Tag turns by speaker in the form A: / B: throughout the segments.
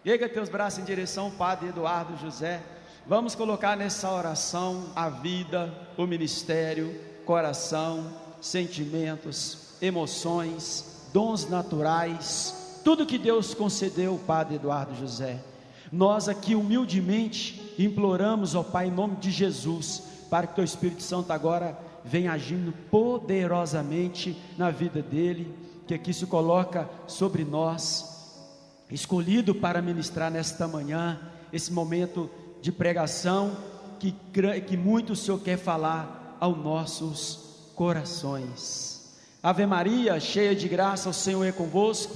A: Erga teus braços em direção ao Padre Eduardo José. Vamos colocar nessa oração a vida, o ministério, coração, sentimentos, emoções, dons naturais, tudo que Deus concedeu ao Padre Eduardo José. Nós aqui humildemente imploramos ao Pai em nome de Jesus, para que teu Espírito Santo agora venha agindo poderosamente na vida dele, que aqui se coloca sobre nós, escolhido para ministrar nesta manhã, esse momento de pregação, que muito o Senhor quer falar aos nossos corações. Ave Maria, cheia de graça, o Senhor é convosco,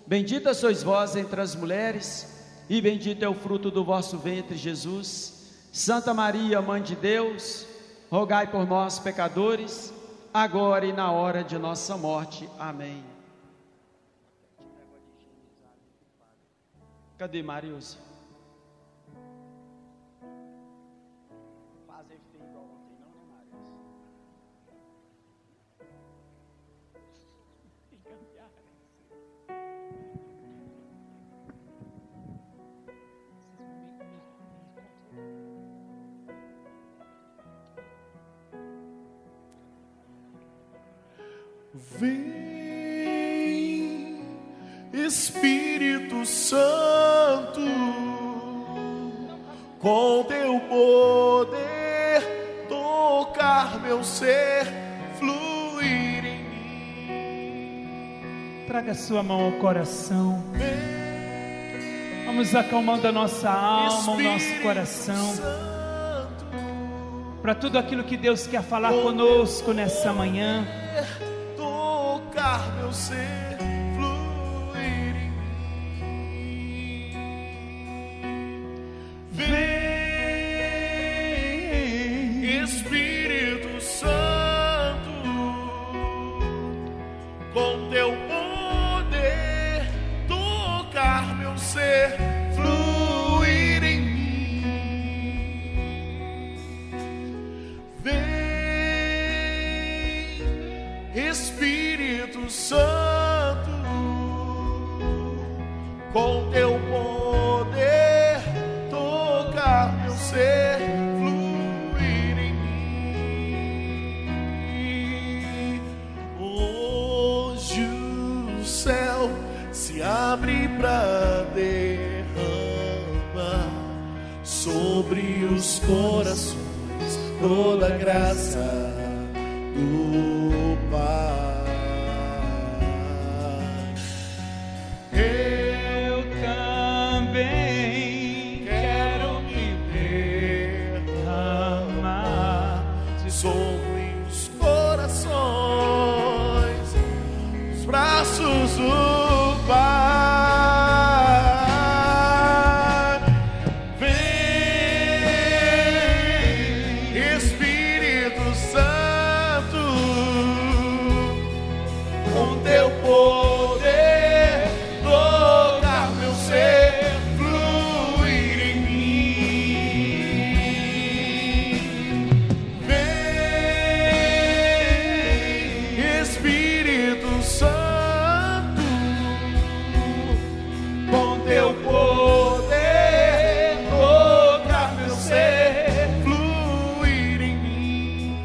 A: bendita sois vós entre as mulheres, e bendito é o fruto do vosso ventre, Jesus. Santa Maria, Mãe de Deus, rogai por nós, pecadores, agora e na hora de nossa morte. Amém. Cadê Marius? Fazer feio igual ontem, não, né, Marius? Tem que cambiar.
B: Vem, Espírito Santo, com teu poder tocar meu ser, fluir em mim.
C: Traga sua mão ao coração.
B: Vem,
C: Vamos acalmando a nossa alma, o nosso
B: Espírito
C: coração,
B: Santo,
C: para tudo aquilo que Deus quer falar conosco nessa manhã.
B: tocar meu ser, fluir em mim. Vem, Espírito Santo, com teu poder tocar meu ser, fluir em mim. Vem, Espírito Santo, com teu poder tocar meu ser, fluir em mim. Hoje o céu se abre pra derramar sobre os corações toda a graça do Pai.
C: Eu também quero me derramar
B: Sobre os corações, os braços do Pai. Vem, Espírito Santo, com teu poder tocar meu ser, fluir em mim. Vem, Espírito Santo, com teu poder tocar meu ser, fluir em mim.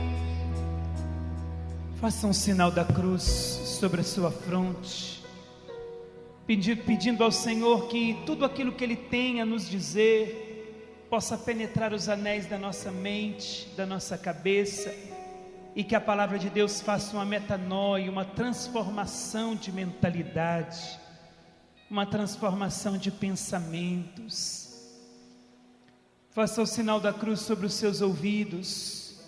C: Faça um sinal da cruz sobre a sua fronte, pedindo ao Senhor que tudo aquilo que Ele tem a nos dizer possa penetrar os anéis da nossa mente, da nossa cabeça, e que a palavra de Deus faça uma metanoia, uma transformação de mentalidade, uma transformação de pensamentos. Faça o sinal da cruz sobre os seus ouvidos.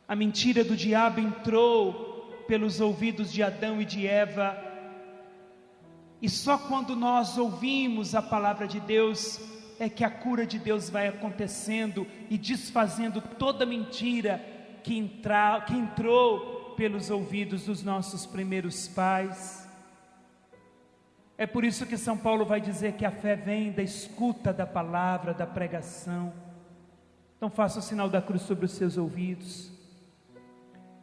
C: A mentira do diabo entrou pelos ouvidos de Adão e de Eva, e só quando nós ouvimos a palavra de Deus é que a cura de Deus vai acontecendo e desfazendo toda mentira que entrou pelos ouvidos dos nossos primeiros pais. É por isso que São Paulo vai dizer que a fé vem da escuta da palavra, da pregação. Então faça o sinal da cruz sobre os seus ouvidos.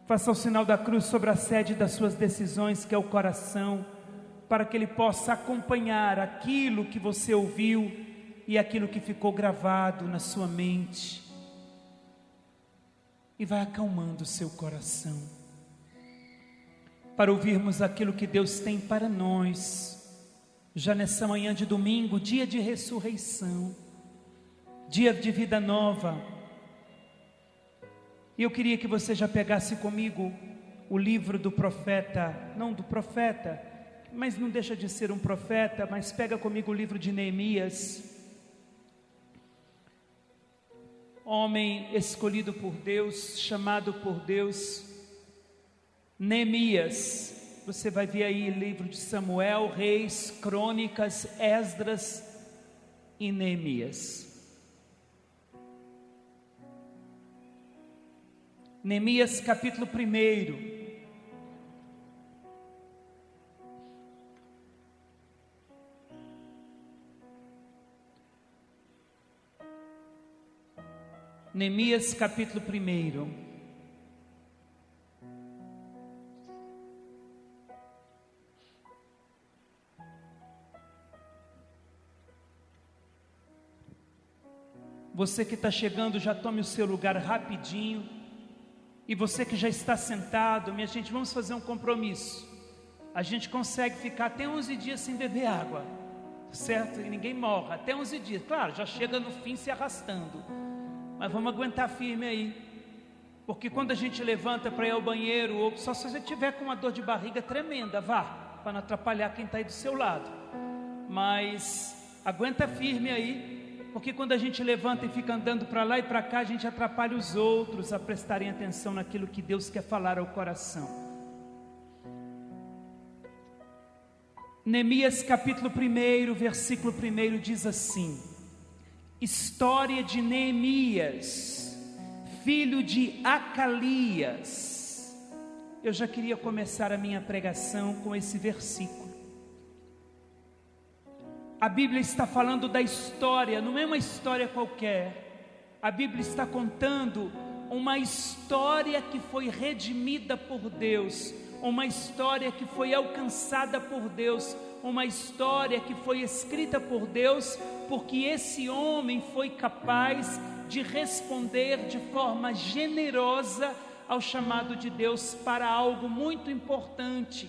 C: Faça o sinal da cruz sobre a sede das suas decisões, que é o coração. para que Ele possa acompanhar aquilo que você ouviu e aquilo que ficou gravado na sua mente, e vai acalmando o seu coração, para ouvirmos aquilo que Deus tem para nós, já nessa manhã de domingo, dia de ressurreição, dia de vida nova. E eu queria que você já pegasse comigo o livro do profeta, não do profeta, mas não deixa de ser um profeta, mas pega comigo o livro de Neemias, homem escolhido por Deus, chamado por Deus. Neemias, você vai ver aí o livro de Samuel, Reis, Crônicas, Esdras e Neemias. Neemias capítulo 1. Neemias capítulo 1. Você que está chegando, já tome o seu lugar rapidinho. E você que já está sentado, minha gente, vamos fazer um compromisso. A gente consegue ficar até 11 dias sem beber água, certo? E ninguém morre, até 11 dias. Claro, já chega no fim se arrastando, mas vamos aguentar firme aí. Porque quando a gente levanta para ir ao banheiro, ou só se você tiver com uma dor de barriga tremenda, vá, para não atrapalhar quem está aí do seu lado. Mas aguenta firme aí, porque quando a gente levanta e fica andando para lá e para cá, a gente atrapalha os outros a prestarem atenção naquilo que Deus quer falar ao coração. Neemias capítulo 1, versículo 1 diz assim: história de Neemias, filho de Acalias. Eu já queria começar a minha pregação com esse versículo. A Bíblia está falando da história, não é uma história qualquer. A Bíblia está contando uma história que foi redimida por Deus, uma história que foi alcançada por Deus, uma história que foi escrita por Deus, porque esse homem foi capaz de responder de forma generosa ao chamado de Deus para algo muito importante.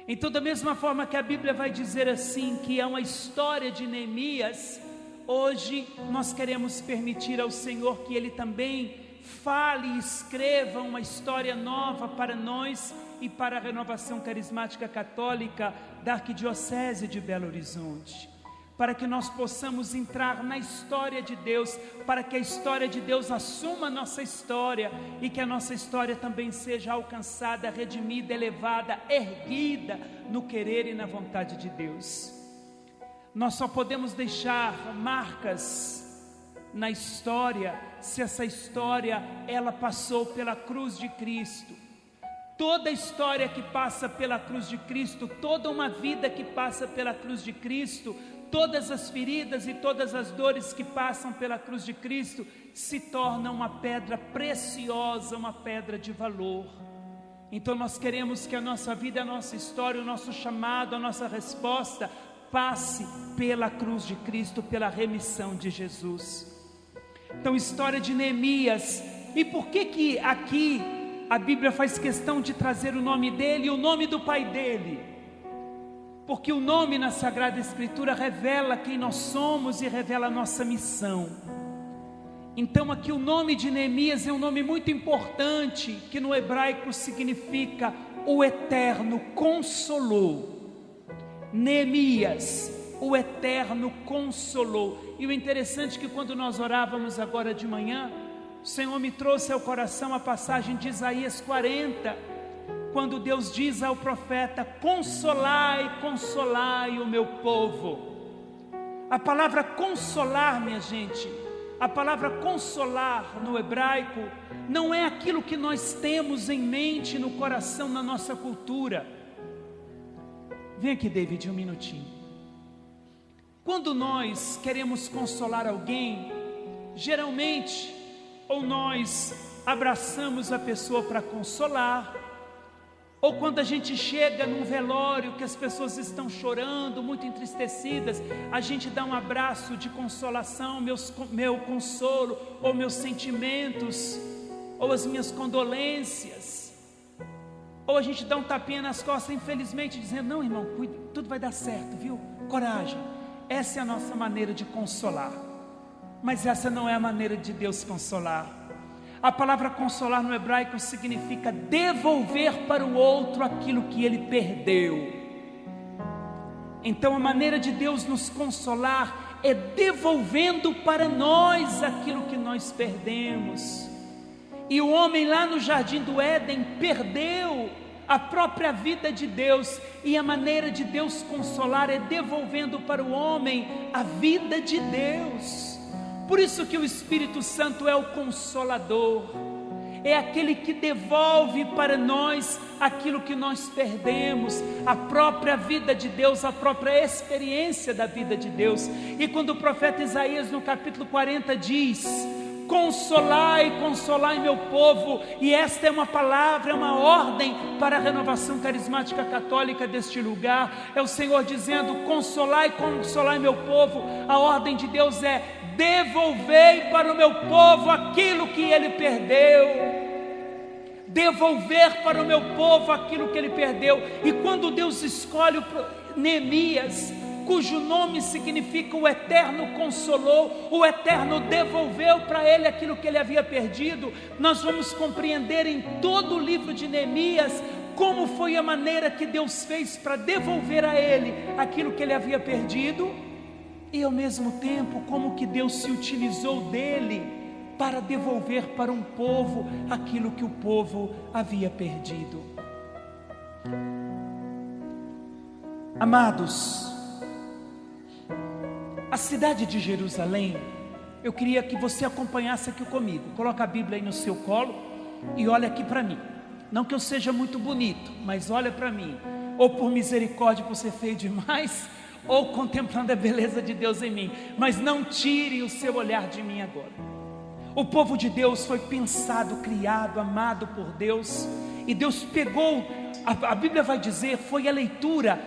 C: Então, da mesma forma que a Bíblia vai dizer assim, que é uma história de Neemias, hoje nós queremos permitir ao Senhor que Ele também fale e escreva uma história nova para nós e para a Renovação Carismática Católica da Arquidiocese de Belo Horizonte, para que nós possamos entrar na história de Deus, para que a história de Deus assuma a nossa história e que a nossa história também seja alcançada, redimida, elevada, erguida no querer e na vontade de Deus. Nós só podemos deixar marcas na história se essa história ela passou pela cruz de Cristo. Toda história que passa pela cruz de Cristo, toda uma vida que passa pela cruz de Cristo, todas as feridas e todas as dores que passam pela cruz de Cristo se tornam uma pedra preciosa, uma pedra de valor. Então nós queremos que a nossa vida, a nossa história, o nosso chamado, a nossa resposta passe pela cruz de Cristo, pela remissão de Jesus. Então, história de Neemias. E por que aqui a Bíblia faz questão de trazer o nome dele e o nome do pai dele? Porque o nome na Sagrada Escritura revela quem nós somos e revela a nossa missão. Então aqui o nome de Neemias é um nome muito importante, que no hebraico significa o Eterno Consolou. Neemias, o Eterno Consolou. E o interessante é que quando nós orávamos agora de manhã, o Senhor me trouxe ao coração a passagem de Isaías 40, quando Deus diz ao profeta: consolai, consolai o meu povo. A palavra consolar, minha gente, a palavra consolar no hebraico não é aquilo que nós temos em mente, no coração, na nossa cultura. Vem aqui, David, um minutinho. Quando nós queremos consolar alguém, geralmente, ou nós abraçamos a pessoa para consolar, Ou quando a gente chega num velório que as pessoas estão chorando, muito entristecidas, a gente dá um abraço de consolação, meu consolo, ou meus sentimentos, ou as minhas condolências. Ou a gente dá um tapinha nas costas, infelizmente, dizendo: não, irmão, cuida, tudo vai dar certo, viu? Coragem. Essa é a nossa maneira de consolar. Mas essa não é a maneira de Deus consolar. A palavra consolar no hebraico significa devolver para o outro aquilo que ele perdeu. Então a maneira de Deus nos consolar é devolvendo para nós aquilo que nós perdemos. E o homem lá no jardim do Éden perdeu a própria vida de Deus, e a maneira de Deus consolar é devolvendo para o homem a vida de Deus. Por isso que o Espírito Santo é o Consolador, é aquele que devolve para nós aquilo que nós perdemos, a própria vida de Deus, a própria experiência da vida de Deus. E quando o profeta Isaías no capítulo 40 diz: consolai, consolai meu povo, e esta é uma palavra, é uma ordem para a renovação carismática católica deste lugar, é o Senhor dizendo: consolai, consolai meu povo. A ordem de Deus é: devolvei para o meu povo aquilo que ele perdeu. Devolver para o meu povo aquilo que ele perdeu. E quando Deus escolhe Neemias, cujo nome significa o Eterno consolou, o Eterno devolveu para ele aquilo que ele havia perdido, nós vamos compreender em todo o livro de Neemias como foi a maneira que Deus fez para devolver a ele aquilo que ele havia perdido, e ao mesmo tempo como que Deus se utilizou dele para devolver para um povo aquilo que o povo havia perdido. Amados, a cidade de Jerusalém, eu queria que você acompanhasse aqui comigo. Coloca a Bíblia aí no seu colo e olha aqui para mim. Não que eu seja muito bonito, mas olha para mim. Ou por misericórdia por ser feio demais, ou contemplando a beleza de Deus em mim. Mas não tire o seu olhar de mim agora. O povo de Deus foi pensado, criado, amado por Deus. E Deus pegou, a Bíblia vai dizer, foi a leitura,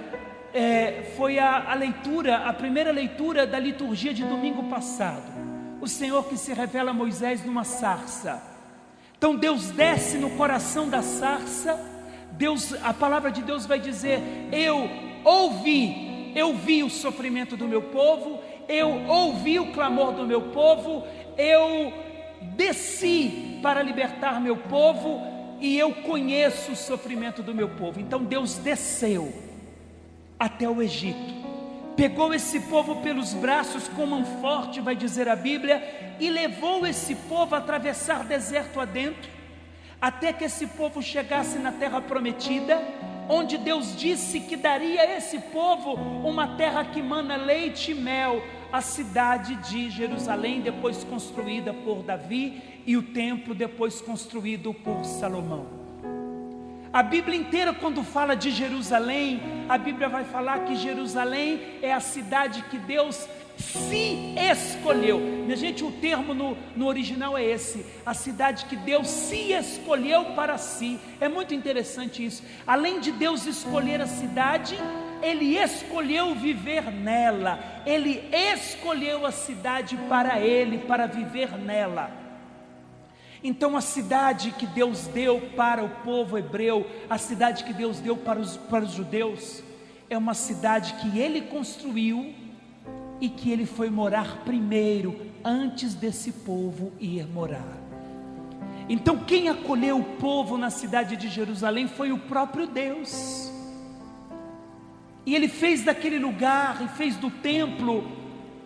C: a primeira leitura da liturgia de domingo passado. O Senhor que se revela a Moisés numa sarça. Então Deus desce no coração da sarça. A palavra de Deus vai dizer: eu vi o sofrimento do meu povo, eu ouvi o clamor do meu povo, eu desci para libertar meu povo e eu conheço o sofrimento do meu povo. Então Deus desceu até o Egito, pegou esse povo pelos braços com mão forte, vai dizer a Bíblia, e levou esse povo a atravessar deserto adentro, até que esse povo chegasse na terra prometida, onde Deus disse que daria a esse povo uma terra que mana leite e mel, a cidade de Jerusalém, depois construída por Davi, e o templo depois construído por Salomão. A Bíblia inteira, quando fala de Jerusalém, a Bíblia vai falar que Jerusalém é a cidade que Deus se escolheu. Minha gente, o termo no original é esse: a cidade que Deus se escolheu para si. É muito interessante isso. Além de Deus escolher a cidade, Ele escolheu viver nela. Ele escolheu a cidade para Ele, para viver nela. Então a cidade que Deus deu para o povo hebreu, a cidade que Deus deu para os judeus, é uma cidade que Ele construiu e que Ele foi morar primeiro, antes desse povo ir morar. Então quem acolheu o povo na cidade de Jerusalém foi o próprio Deus. E Ele fez daquele lugar, e fez do templo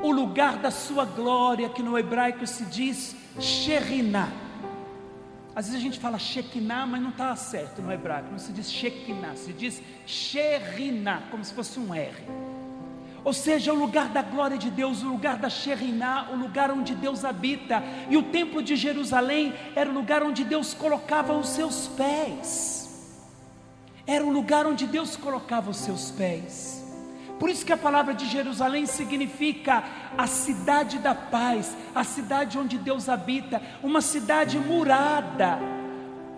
C: o lugar da sua glória, que no hebraico se diz Shekhinah. Às vezes a gente fala Shekinah, mas não está certo no hebraico, não se diz Shekinah, se diz Shekhinah, como se fosse um R. Ou seja, o lugar da glória de Deus, o lugar da Shekhinah, o lugar onde Deus habita. E o templo de Jerusalém era o lugar onde Deus colocava os seus pés. Era o lugar onde Deus colocava os seus pés. Por isso que a palavra de Jerusalém significa a cidade da paz, a cidade onde Deus habita, uma cidade murada,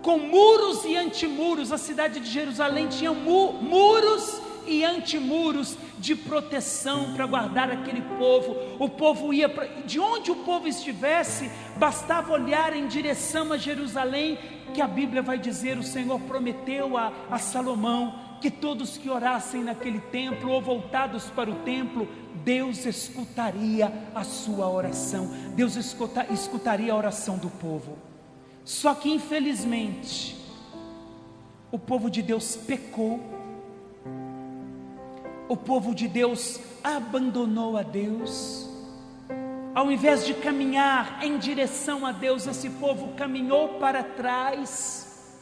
C: com muros e antimuros. A cidade de Jerusalém tinha muros e antimuros de proteção para guardar aquele povo. O povo ia de onde o povo estivesse, bastava olhar em direção a Jerusalém, que a Bíblia vai dizer, o Senhor prometeu a Salomão que todos que orassem naquele templo ou voltados para o templo, Deus escutaria a sua oração, Deus escutaria a oração do povo. Só que infelizmente o povo de Deus pecou, o povo de Deus abandonou a Deus. Ao invés de caminhar em direção a Deus, esse povo caminhou para trás,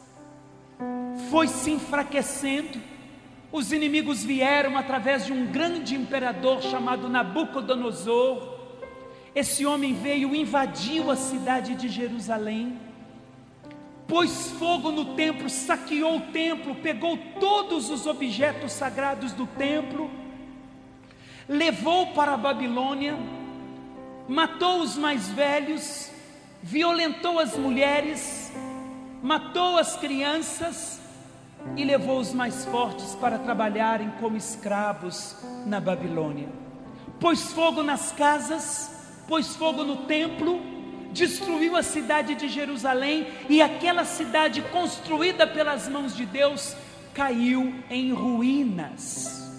C: foi se enfraquecendo. Os inimigos vieram através de um grande imperador chamado Nabucodonosor. Esse homem veio, invadiu a cidade de Jerusalém, pôs fogo no templo, saqueou o templo, pegou todos os objetos sagrados do templo, levou para a Babilônia, matou os mais velhos, violentou as mulheres, matou as crianças e levou os mais fortes para trabalharem como escravos na Babilônia. Pôs fogo nas casas, pôs fogo no templo, destruiu a cidade de Jerusalém, e aquela cidade construída pelas mãos de Deus caiu em ruínas.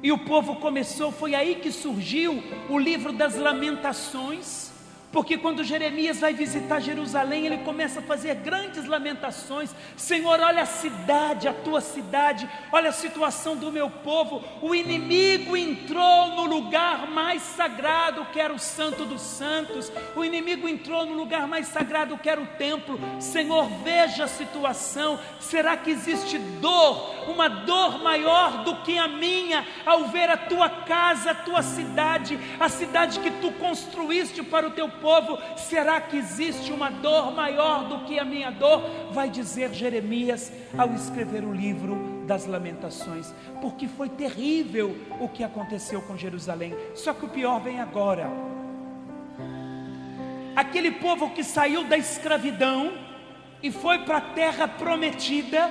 C: E o povo começou, foi aí que surgiu o livro das Lamentações, porque quando Jeremias vai visitar Jerusalém, ele começa a fazer grandes lamentações. Senhor, olha a cidade, a tua cidade, olha a situação do meu povo. O inimigo entrou no lugar mais sagrado, que era o Santo dos Santos. O inimigo entrou no lugar mais sagrado, que era o templo. Senhor, veja a situação. Será que existe dor, uma dor maior do que a minha, ao ver a tua casa, a tua cidade, a cidade que tu construíste para o teu povo? Será que existe uma dor maior do que a minha dor? Vai dizer Jeremias ao escrever o livro das Lamentações, porque foi terrível o que aconteceu com Jerusalém. Só que o pior vem agora. Aquele povo que saiu da escravidão e foi para a terra prometida,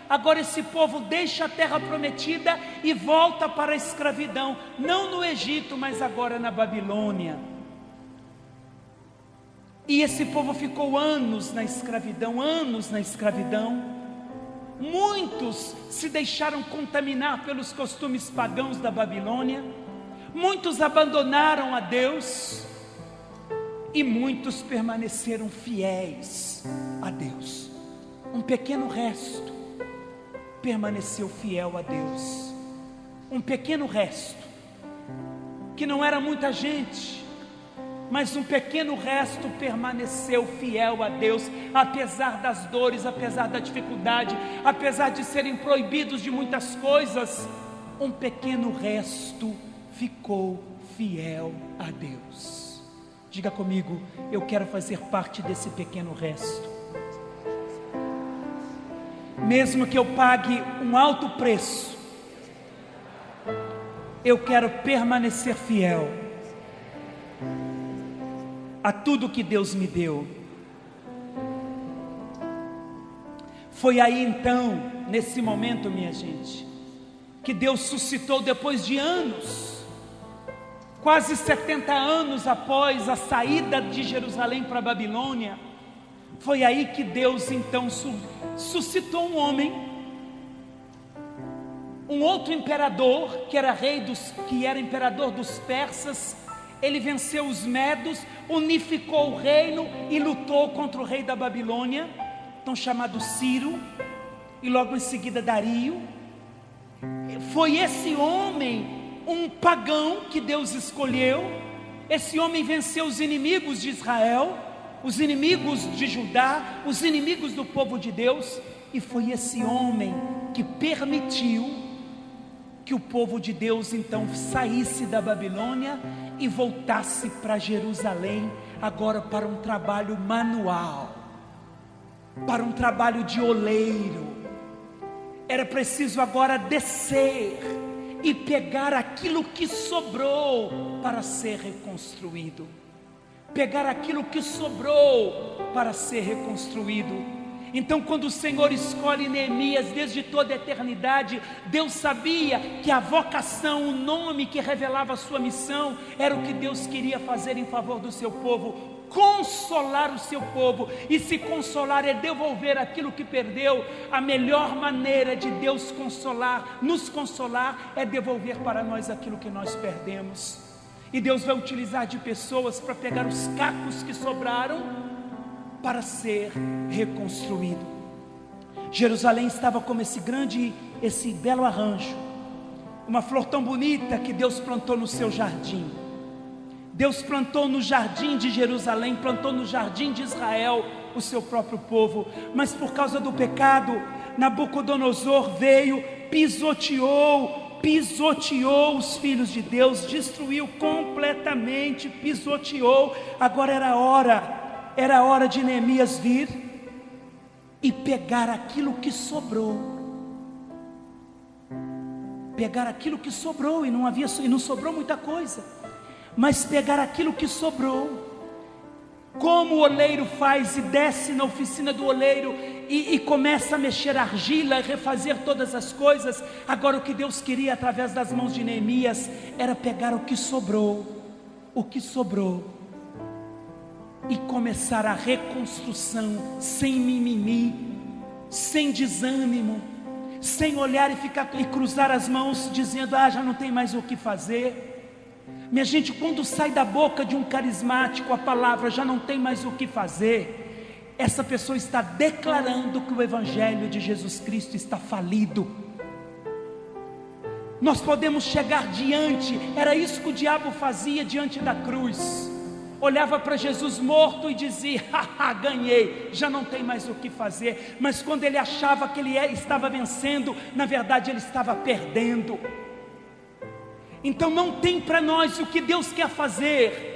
C: agora esse povo deixa a terra prometida e volta para a escravidão, não no Egito, mas agora na Babilônia. E esse povo ficou anos na escravidão, Muitos se deixaram contaminar pelos costumes pagãos da Babilônia, muitos abandonaram a Deus, e muitos permaneceram fiéis a Deus. Um pequeno resto permaneceu fiel a Deus, um pequeno resto, que não era muita gente, mas um pequeno resto permaneceu fiel a Deus, apesar das dores, apesar da dificuldade, apesar de serem proibidos de muitas coisas. Um pequeno resto ficou fiel a Deus. Diga comigo, eu quero fazer parte desse pequeno resto. Mesmo que eu pague um alto preço, eu quero permanecer fiel a tudo que Deus me deu. Foi aí então, nesse momento, minha gente, que Deus suscitou, depois de anos, quase 70 anos após a saída de Jerusalém para a Babilônia, foi aí que Deus então suscitou um homem, um outro imperador, que era imperador dos persas. Ele venceu os medos, unificou o reino e lutou contra o rei da Babilônia, então chamado Ciro, e logo em seguida Dario. Foi esse homem, um pagão, que Deus escolheu. Esse homem venceu os inimigos de Israel, os inimigos de Judá, os inimigos do povo de Deus, e foi esse homem que permitiu que o povo de Deus então saísse da Babilônia e voltasse para Jerusalém, agora para um trabalho manual, para um trabalho de oleiro. Era preciso agora descer e pegar aquilo que sobrou para ser reconstruído. Pegar aquilo que sobrou para ser reconstruído. Então, quando o Senhor escolhe Neemias desde toda a eternidade, Deus sabia que a vocação, o nome que revelava a sua missão, era o que Deus queria fazer em favor do seu povo, consolar o seu povo. E se consolar é devolver aquilo que perdeu, a melhor maneira de Deus consolar, nos consolar, é devolver para nós aquilo que nós perdemos. E Deus vai utilizar de pessoas para pegar os cacos que sobraram para ser reconstruído. Jerusalém estava como esse belo arranjo, uma flor tão bonita que Deus plantou no seu jardim. Deus plantou no jardim de Jerusalém, plantou no jardim de Israel o seu próprio povo, mas por causa do pecado, Nabucodonosor veio, pisoteou os filhos de Deus, destruiu completamente, pisoteou. Agora era hora de Neemias vir e pegar aquilo que sobrou. Pegar aquilo que sobrou, e não sobrou muita coisa, mas pegar aquilo que sobrou. Como o oleiro faz e desce na oficina do oleiro e começa a mexer a argila, refazer todas as coisas. Agora o que Deus queria através das mãos de Neemias era pegar o que sobrou, e começar a reconstrução sem mimimi, sem desânimo, sem olhar e cruzar as mãos dizendo: já não tem mais o que fazer. Minha gente, quando sai da boca de um carismático a palavra já não tem mais o que fazer, essa pessoa está declarando que o Evangelho de Jesus Cristo está falido. Nós podemos chegar diante, era isso que o diabo fazia diante da cruz, olhava para Jesus morto e dizia: ganhei, já não tem mais o que fazer. Mas quando ele achava que ele estava vencendo, na verdade ele estava perdendo. Então não tem para nós o que Deus quer fazer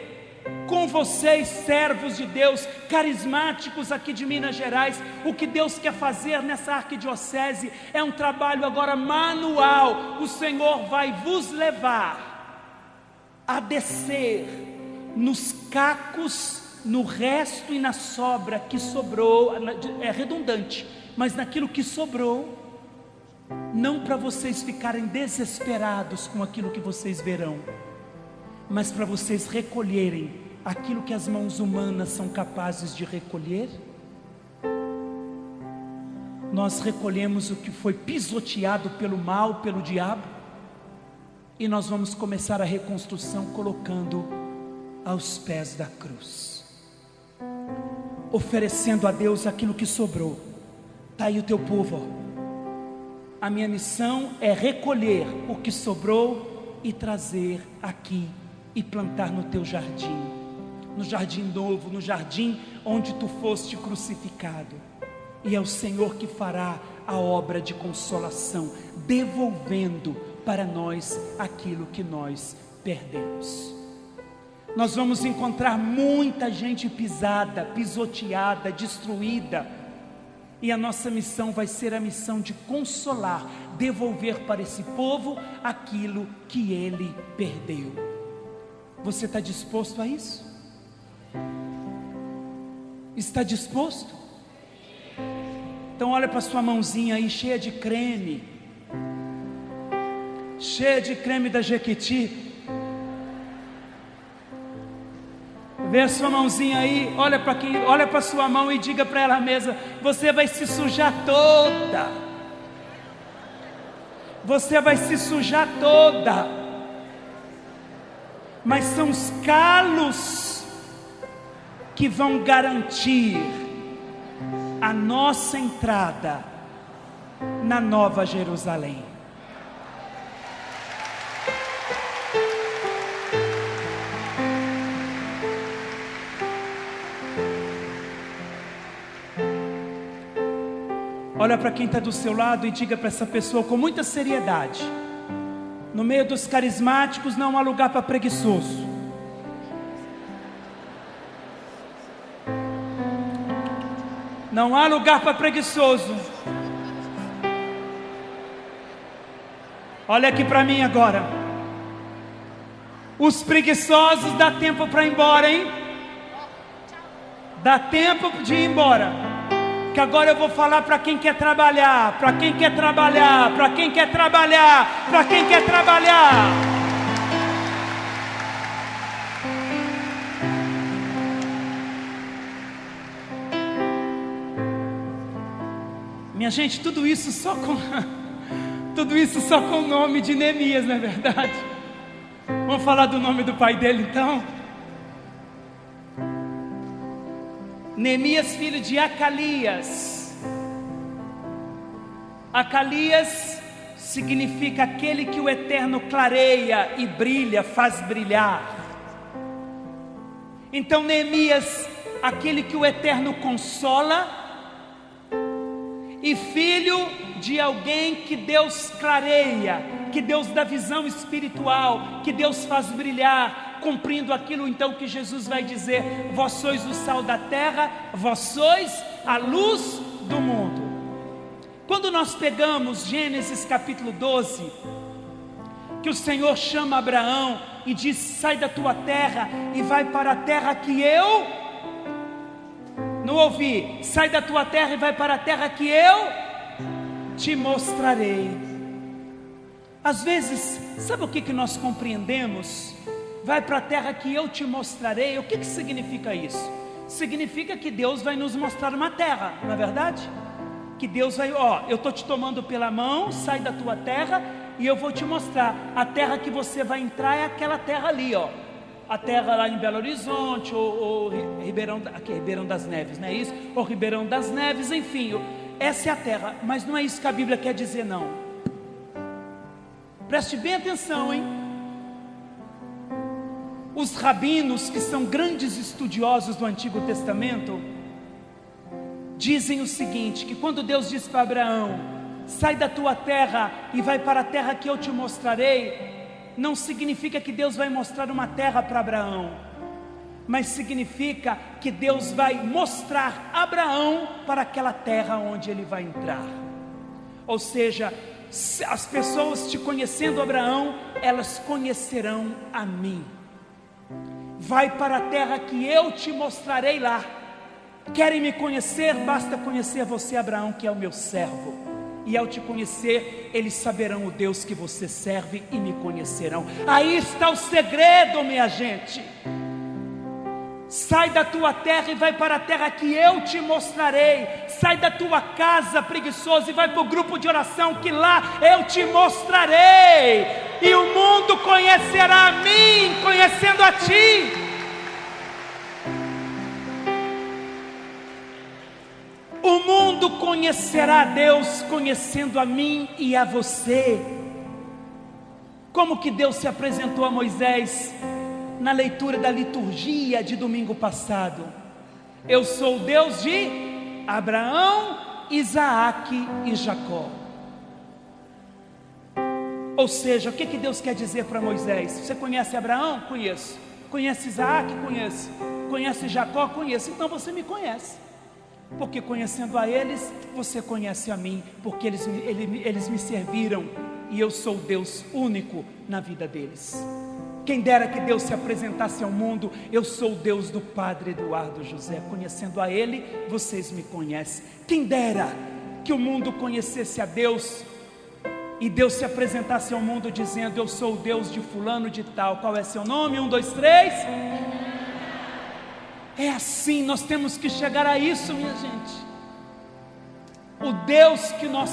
C: com vocês, servos de Deus, carismáticos aqui de Minas Gerais. O que Deus quer fazer nessa arquidiocese é um trabalho agora manual. O Senhor vai vos levar a descer nos cacos, no resto e na sobra que sobrou, é redundante, mas naquilo que sobrou, não para vocês ficarem desesperados com aquilo que vocês verão, mas para vocês recolherem aquilo que as mãos humanas são capazes de recolher. Nós recolhemos o que foi pisoteado pelo mal, pelo diabo, e nós vamos começar a reconstrução colocando aos pés da cruz, oferecendo a Deus aquilo que sobrou. Está aí o teu povo, ó. A minha missão é recolher o que sobrou e trazer aqui e plantar no teu jardim, no jardim novo, no jardim onde tu foste crucificado. E é o Senhor que fará a obra de consolação, devolvendo para nós aquilo que nós perdemos. Nós vamos encontrar muita gente pisada, pisoteada, destruída, e a nossa missão vai ser a missão de consolar, devolver para esse povo aquilo que ele perdeu. Você está disposto a isso? Está disposto? Então olha para sua mãozinha aí, cheia de creme da Jequiti. Vê a sua mãozinha aí, olha para sua mão e diga para ela mesma: você vai se sujar toda. Você vai se sujar toda. Mas são os calos que vão garantir a nossa entrada na Nova Jerusalém. Olha para quem está do seu lado e diga para essa pessoa com muita seriedade: no meio dos carismáticos não há lugar para preguiçoso. Não há lugar para preguiçoso. Olha aqui para mim agora. Os preguiçosos dá tempo para ir embora, hein? Dá tempo de ir embora. Que agora eu vou falar para quem quer trabalhar, para quem quer trabalhar, para quem quer trabalhar, para quem quer trabalhar. Minha gente, tudo isso só com o nome de Neemias, não é verdade? Vamos falar do nome do pai dele então? Neemias, filho de Acalias. Acalias significa aquele que o Eterno clareia e brilha, faz brilhar. Então Neemias, aquele que o Eterno consola, e filho de alguém que Deus clareia, que Deus dá visão espiritual, que Deus faz brilhar, cumprindo aquilo então que Jesus vai dizer: vós sois o sal da terra, vós sois a luz do mundo. Quando nós pegamos Gênesis capítulo 12, que o Senhor chama Abraão e diz: sai da tua terra e vai para a terra que eu... Não ouvi. Sai da tua terra e vai para a terra que eu te mostrarei. Às vezes, sabe o que nós compreendemos? Vai para a terra que eu te mostrarei. O que significa isso? Significa que Deus vai nos mostrar uma terra, não é verdade? Que Deus vai, eu estou te tomando pela mão, sai da tua terra e eu vou te mostrar. A terra que você vai entrar é aquela terra ali, a terra lá em Belo Horizonte, ou Ribeirão das Neves, não é isso? Ou Ribeirão das Neves, enfim, essa é a terra. Mas não é isso que a Bíblia quer dizer, não. Preste bem atenção, hein? Os rabinos, que são grandes estudiosos do Antigo Testamento, dizem o seguinte, que quando Deus diz para Abraão: sai da tua terra e vai para a terra que eu te mostrarei, não significa que Deus vai mostrar uma terra para Abraão, mas significa que Deus vai mostrar Abraão para aquela terra onde ele vai entrar. Ou seja, as pessoas te conhecendo, Abraão, elas conhecerão a mim. Vai para a terra que eu te mostrarei lá. Querem me conhecer? Basta conhecer você, Abraão, que é o meu servo. E ao te conhecer, eles saberão o Deus que você serve e me conhecerão. Aí está o segredo, minha gente. Sai da tua terra e vai para a terra que eu te mostrarei. Sai da tua casa, preguiçoso, e vai para o grupo de oração, que lá eu te mostrarei. E o mundo conhecerá a mim, conhecendo a ti. O mundo conhecerá a Deus conhecendo a mim e a você. Como que Deus se apresentou a Moisés na leitura da liturgia de domingo passado? Eu sou o Deus de Abraão, Isaac e Jacó. Ou seja, o que Deus quer dizer para Moisés? Você conhece Abraão? Conheço. Conhece Isaac? Conheço. Conhece Jacó? Conheço. Então você me conhece. Porque conhecendo a eles, você conhece a mim, porque eles me serviram, e eu sou Deus único na vida deles. Quem dera que Deus se apresentasse ao mundo: eu sou o Deus do Padre Eduardo José, conhecendo a ele, vocês me conhecem. Quem dera que o mundo conhecesse a Deus, e Deus se apresentasse ao mundo dizendo: eu sou o Deus de fulano de tal. Qual é seu nome? 1, 2, 3... É assim, nós temos que chegar a isso, minha gente. O Deus que nós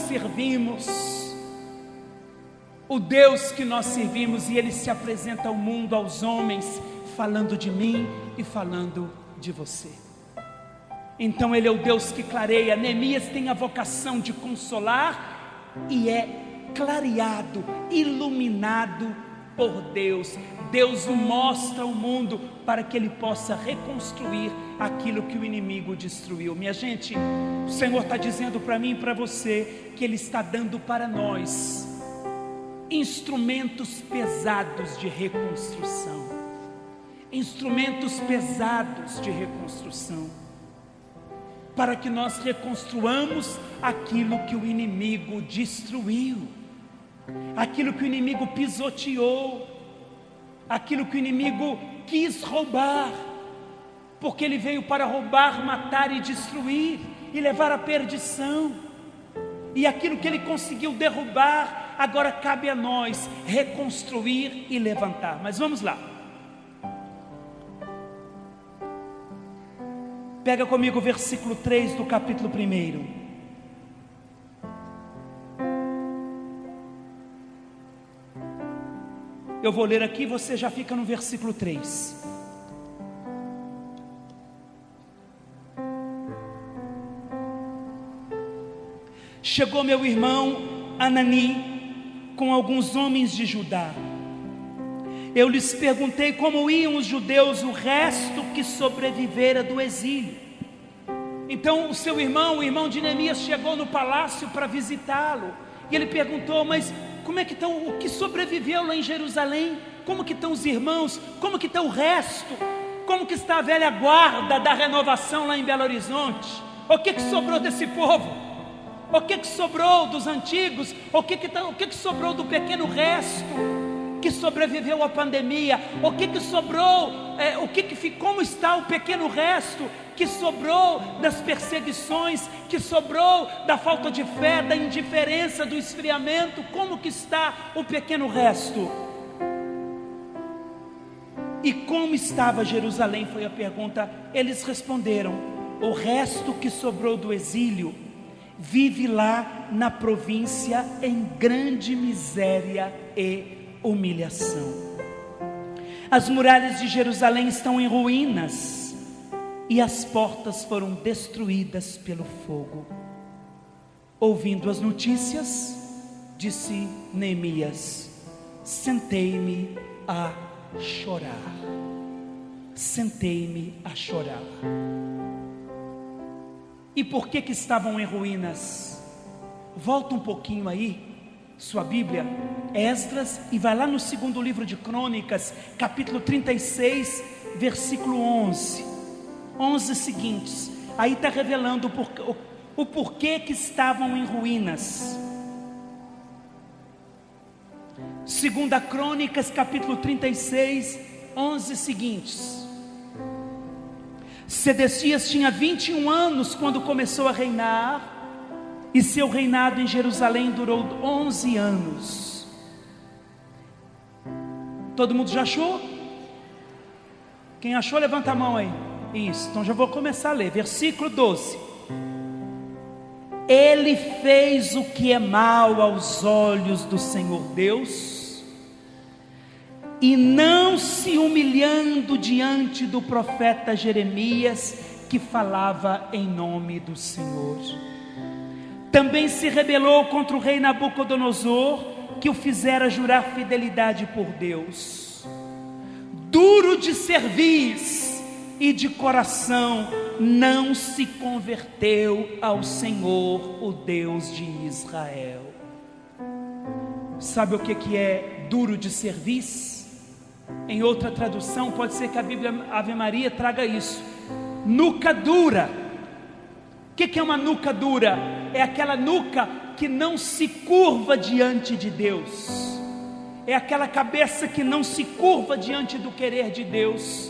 C: servimos, e Ele se apresenta ao mundo, aos homens, falando de mim e falando de você. Então Ele é o Deus que clareia. Neemias tem a vocação de consolar e é clareado, iluminado por Deus. Deus o mostra ao mundo para que ele possa reconstruir aquilo que o inimigo destruiu. Minha gente, o Senhor está dizendo para mim e para você que Ele está dando para nós instrumentos pesados de reconstrução. Instrumentos pesados de reconstrução, para que nós reconstruamos aquilo que o inimigo destruiu, aquilo que o inimigo pisoteou, aquilo que o inimigo quis roubar, porque ele veio para roubar, matar e destruir. e levar à perdição. E aquilo que ele conseguiu derrubar, agora cabe a nós reconstruir e levantar. Mas vamos lá. Pega comigo o versículo 3 do capítulo 1. Eu vou ler aqui, você já fica no versículo 3. Chegou meu irmão Anani com alguns homens de Judá. Eu lhes perguntei como iam os judeus, o resto que sobrevivera do exílio. Então o seu irmão, o irmão de Neemias, chegou no palácio para visitá-lo. E ele perguntou: mas como é que estão, o que sobreviveu lá em Jerusalém? Como que estão os irmãos? Como que está o resto? Como que está a velha guarda da renovação lá em Belo Horizonte? O que sobrou desse povo? O que sobrou dos antigos? O que sobrou do pequeno resto que sobreviveu à pandemia? O que sobrou? Como está o pequeno resto que sobrou das perseguições, que sobrou da falta de fé, da indiferença, do esfriamento? Como que está o pequeno resto? E como estava Jerusalém? Foi a pergunta. Eles responderam: o resto que sobrou do exílio vive lá na província em grande miséria e humilhação. As muralhas de Jerusalém estão em ruínas e as portas foram destruídas pelo fogo. Ouvindo as notícias, disse Neemias: sentei-me a chorar. Sentei-me a chorar. E por que estavam em ruínas? Volta um pouquinho aí, sua Bíblia, Esdras, e vai lá no segundo livro de Crônicas, capítulo 36, versículo 11 seguintes. Aí está revelando o porquê que estavam em ruínas. Segunda Crônicas, capítulo 36, 11 seguintes. Sedecias tinha 21 anos quando começou a reinar, e seu reinado em Jerusalém durou 11 anos. Todo mundo já achou? Quem achou, levanta a mão aí. Isso, então já vou começar a ler, versículo 12. Ele fez o que é mal aos olhos do Senhor Deus, e não se humilhando diante do profeta Jeremias, que falava em nome do Senhor. Também se rebelou contra o rei Nabucodonosor, que o fizera jurar fidelidade por Deus. Duro de cerviz e de coração, não se converteu ao Senhor, o Deus de Israel. Sabe o que é duro de cerviz? Em outra tradução, pode ser que a Bíblia Ave Maria traga isso: nuca dura. O que é uma nuca dura? É aquela nuca que não se curva diante de Deus, é aquela cabeça que não se curva diante do querer de Deus.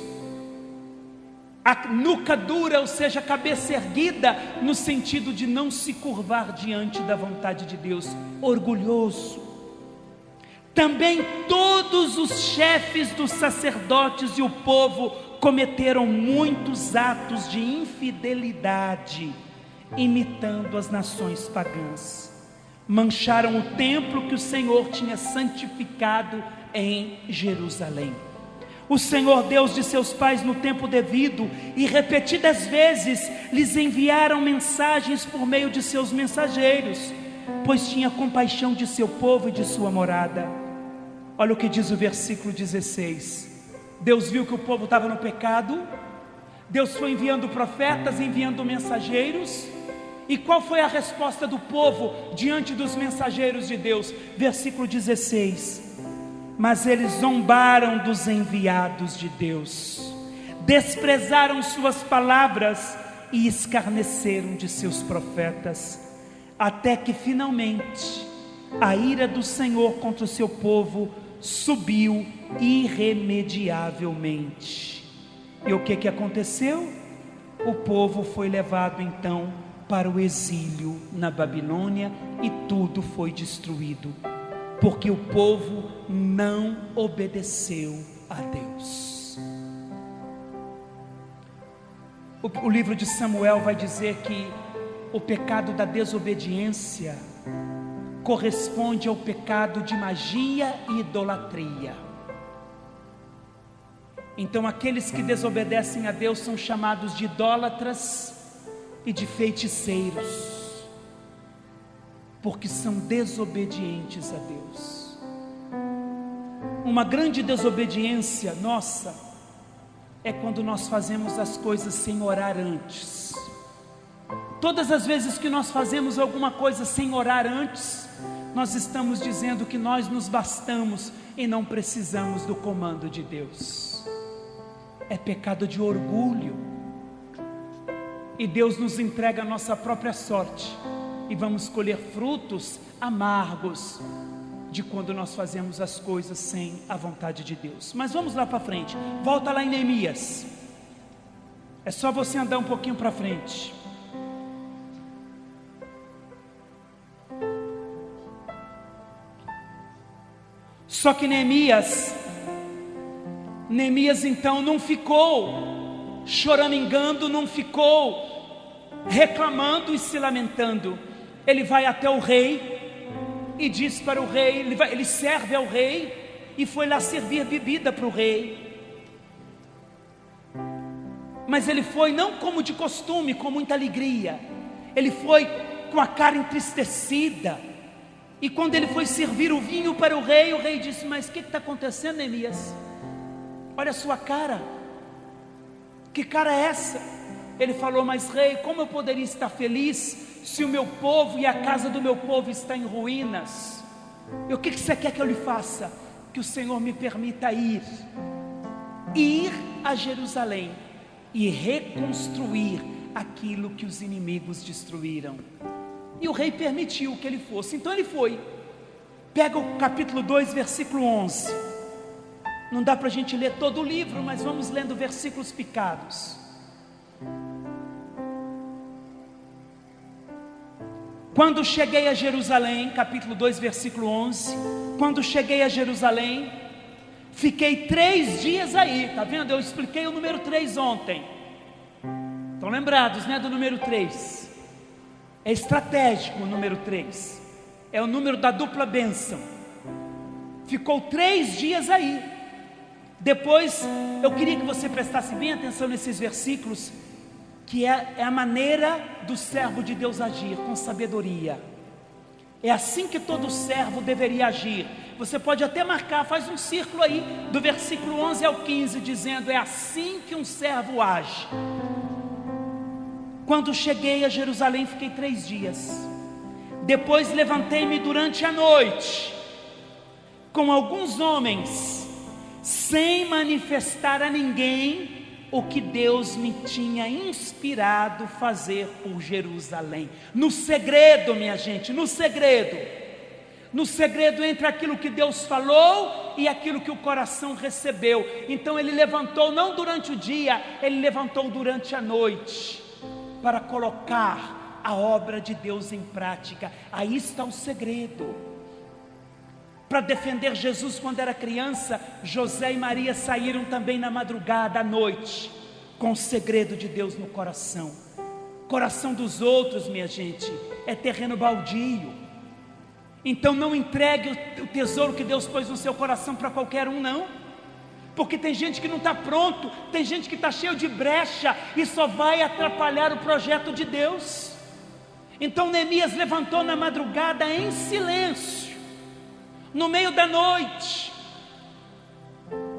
C: A nuca dura, ou seja, a cabeça erguida, no sentido de não se curvar diante da vontade de Deus, orgulhoso. Também todos os chefes dos sacerdotes e o povo cometeram muitos atos de infidelidade, imitando as nações pagãs. Mancharam o templo que o Senhor tinha santificado em Jerusalém. O Senhor Deus de seus pais no tempo devido, e repetidas vezes lhes enviaram mensagens por meio de seus mensageiros, pois tinha compaixão de seu povo e de sua morada. Olha o que diz o versículo 16. Deus viu que o povo estava no pecado, Deus foi enviando profetas, enviando mensageiros. E qual foi a resposta do povo diante dos mensageiros de Deus? Versículo 16. Mas eles zombaram dos enviados de Deus, desprezaram suas palavras e escarneceram de seus profetas, até que finalmente a ira do Senhor contra o seu povo subiu irremediavelmente. E o que aconteceu? O povo foi levado então para o exílio na Babilônia e tudo foi destruído, porque o povo não obedeceu a Deus. O livro de Samuel vai dizer que o pecado da desobediência corresponde ao pecado de magia e idolatria. Então aqueles que desobedecem a Deus são chamados de idólatras e de feiticeiros, porque são desobedientes a Deus. Uma grande desobediência nossa é quando nós fazemos as coisas sem orar antes. Todas as vezes que nós fazemos alguma coisa sem orar antes, nós estamos dizendo que nós nos bastamos e não precisamos do comando de Deus. É pecado de orgulho, e Deus nos entrega a nossa própria sorte, e vamos colher frutos amargos de quando nós fazemos as coisas sem a vontade de Deus. Mas vamos lá para frente, volta lá em Neemias, é só você andar um pouquinho para frente. Só que Neemias então não ficou choramingando, não ficou reclamando e se lamentando. Ele vai até o rei e diz para o rei, ele serve ao rei e foi lá servir bebida para o rei. Mas ele foi não como de costume, com muita alegria. Ele foi com a cara entristecida. E quando ele foi servir o vinho para o rei disse: mas o que está acontecendo, Neemias? Olha a sua cara, que cara é essa? Ele falou: mas rei, como eu poderia estar feliz se o meu povo e a casa do meu povo está em ruínas? E o que você quer que eu lhe faça? Que o Senhor me permita ir a Jerusalém e reconstruir aquilo que os inimigos destruíram. E o rei permitiu que ele fosse. Então ele foi. Pega o capítulo 2, versículo 11. Não dá para a gente ler todo o livro, mas vamos lendo versículos picados. Quando cheguei a Jerusalém, capítulo 2, versículo 11. Quando cheguei a Jerusalém, fiquei 3 dias aí. Está vendo? Eu expliquei o número 3 ontem. Estão lembrados, né, do número 3? É estratégico o número 3. É o número da dupla bênção. Ficou 3 dias aí. Depois, eu queria que você prestasse bem atenção nesses versículos, que é a maneira do servo de Deus agir, com sabedoria. É assim que todo servo deveria agir. Você pode até marcar, faz um círculo aí, do versículo 11 ao 15, dizendo: é assim que um servo age. Quando cheguei a Jerusalém, fiquei 3 dias. Depois levantei-me durante a noite, com alguns homens, sem manifestar a ninguém o que Deus me tinha inspirado fazer por Jerusalém. No segredo, minha gente, no segredo entre aquilo que Deus falou e aquilo que o coração recebeu. Então ele levantou não durante o dia, ele levantou durante a noite, para colocar a obra de Deus em prática. Aí está o segredo. Para defender Jesus quando era criança, José e Maria saíram também na madrugada, à noite, com o segredo de Deus no coração. Coração dos outros, minha gente, é terreno baldio. Então não entregue o tesouro que Deus pôs no seu coração para qualquer um, não. Porque tem gente que não está pronto, tem gente que está cheio de brecha e só vai atrapalhar o projeto de Deus. Então Neemias levantou na madrugada em silêncio, no meio da noite,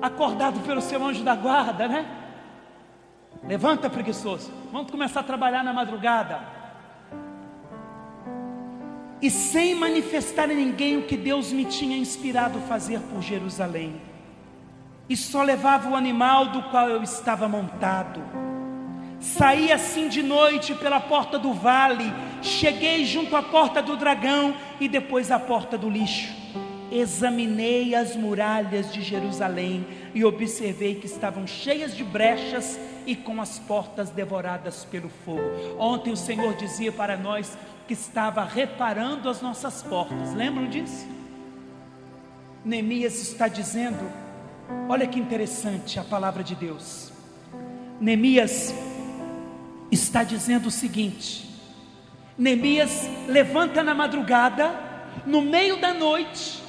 C: acordado pelo seu anjo da guarda, né? Levanta, preguiçoso, vamos começar a trabalhar na madrugada. E sem manifestar a ninguém o que Deus me tinha inspirado fazer por Jerusalém. E só levava o animal do qual eu estava montado. Saí assim de noite pela porta do vale, cheguei junto à porta do dragão e depois à porta do lixo. examinei as muralhas de Jerusalém e observei que estavam cheias de brechas e com as portas devoradas pelo fogo. Ontem o Senhor dizia para nós que estava reparando as nossas portas, lembram disso? Neemias está dizendo, olha que interessante a palavra de Deus. Neemias está dizendo o seguinte: Neemias levanta na madrugada, no meio da noite,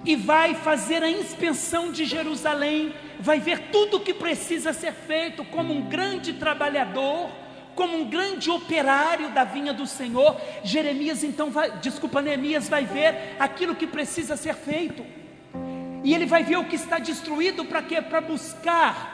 C: e vai fazer a inspeção de Jerusalém, vai ver tudo o que precisa ser feito, como um grande trabalhador, como um grande operário da vinha do Senhor. Neemias vai ver aquilo que precisa ser feito, e ele vai ver o que está destruído. Para quê? Para buscar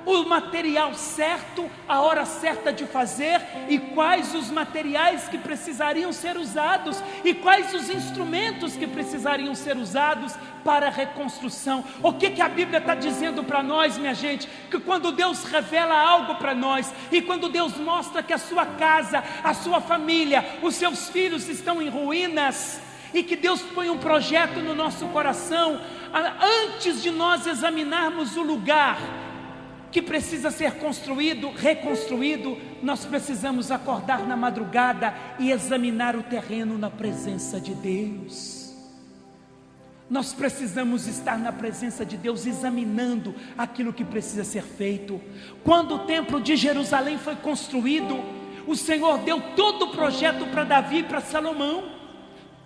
C: o material certo, a hora certa de fazer, e quais os materiais que precisariam ser usados, e quais os instrumentos que precisariam ser usados para a reconstrução. O que a Bíblia está dizendo para nós, minha gente? Que quando Deus revela algo para nós, e quando Deus mostra que a sua casa, a sua família, os seus filhos estão em ruínas, e que Deus põe um projeto no nosso coração, antes de nós examinarmos o lugar que precisa ser construído, reconstruído, nós precisamos acordar na madrugada e examinar o terreno na presença de Deus. Nós precisamos estar na presença de Deus, examinando aquilo que precisa ser feito. Quando o templo de Jerusalém foi construído, o Senhor deu todo o projeto para Davi e para Salomão.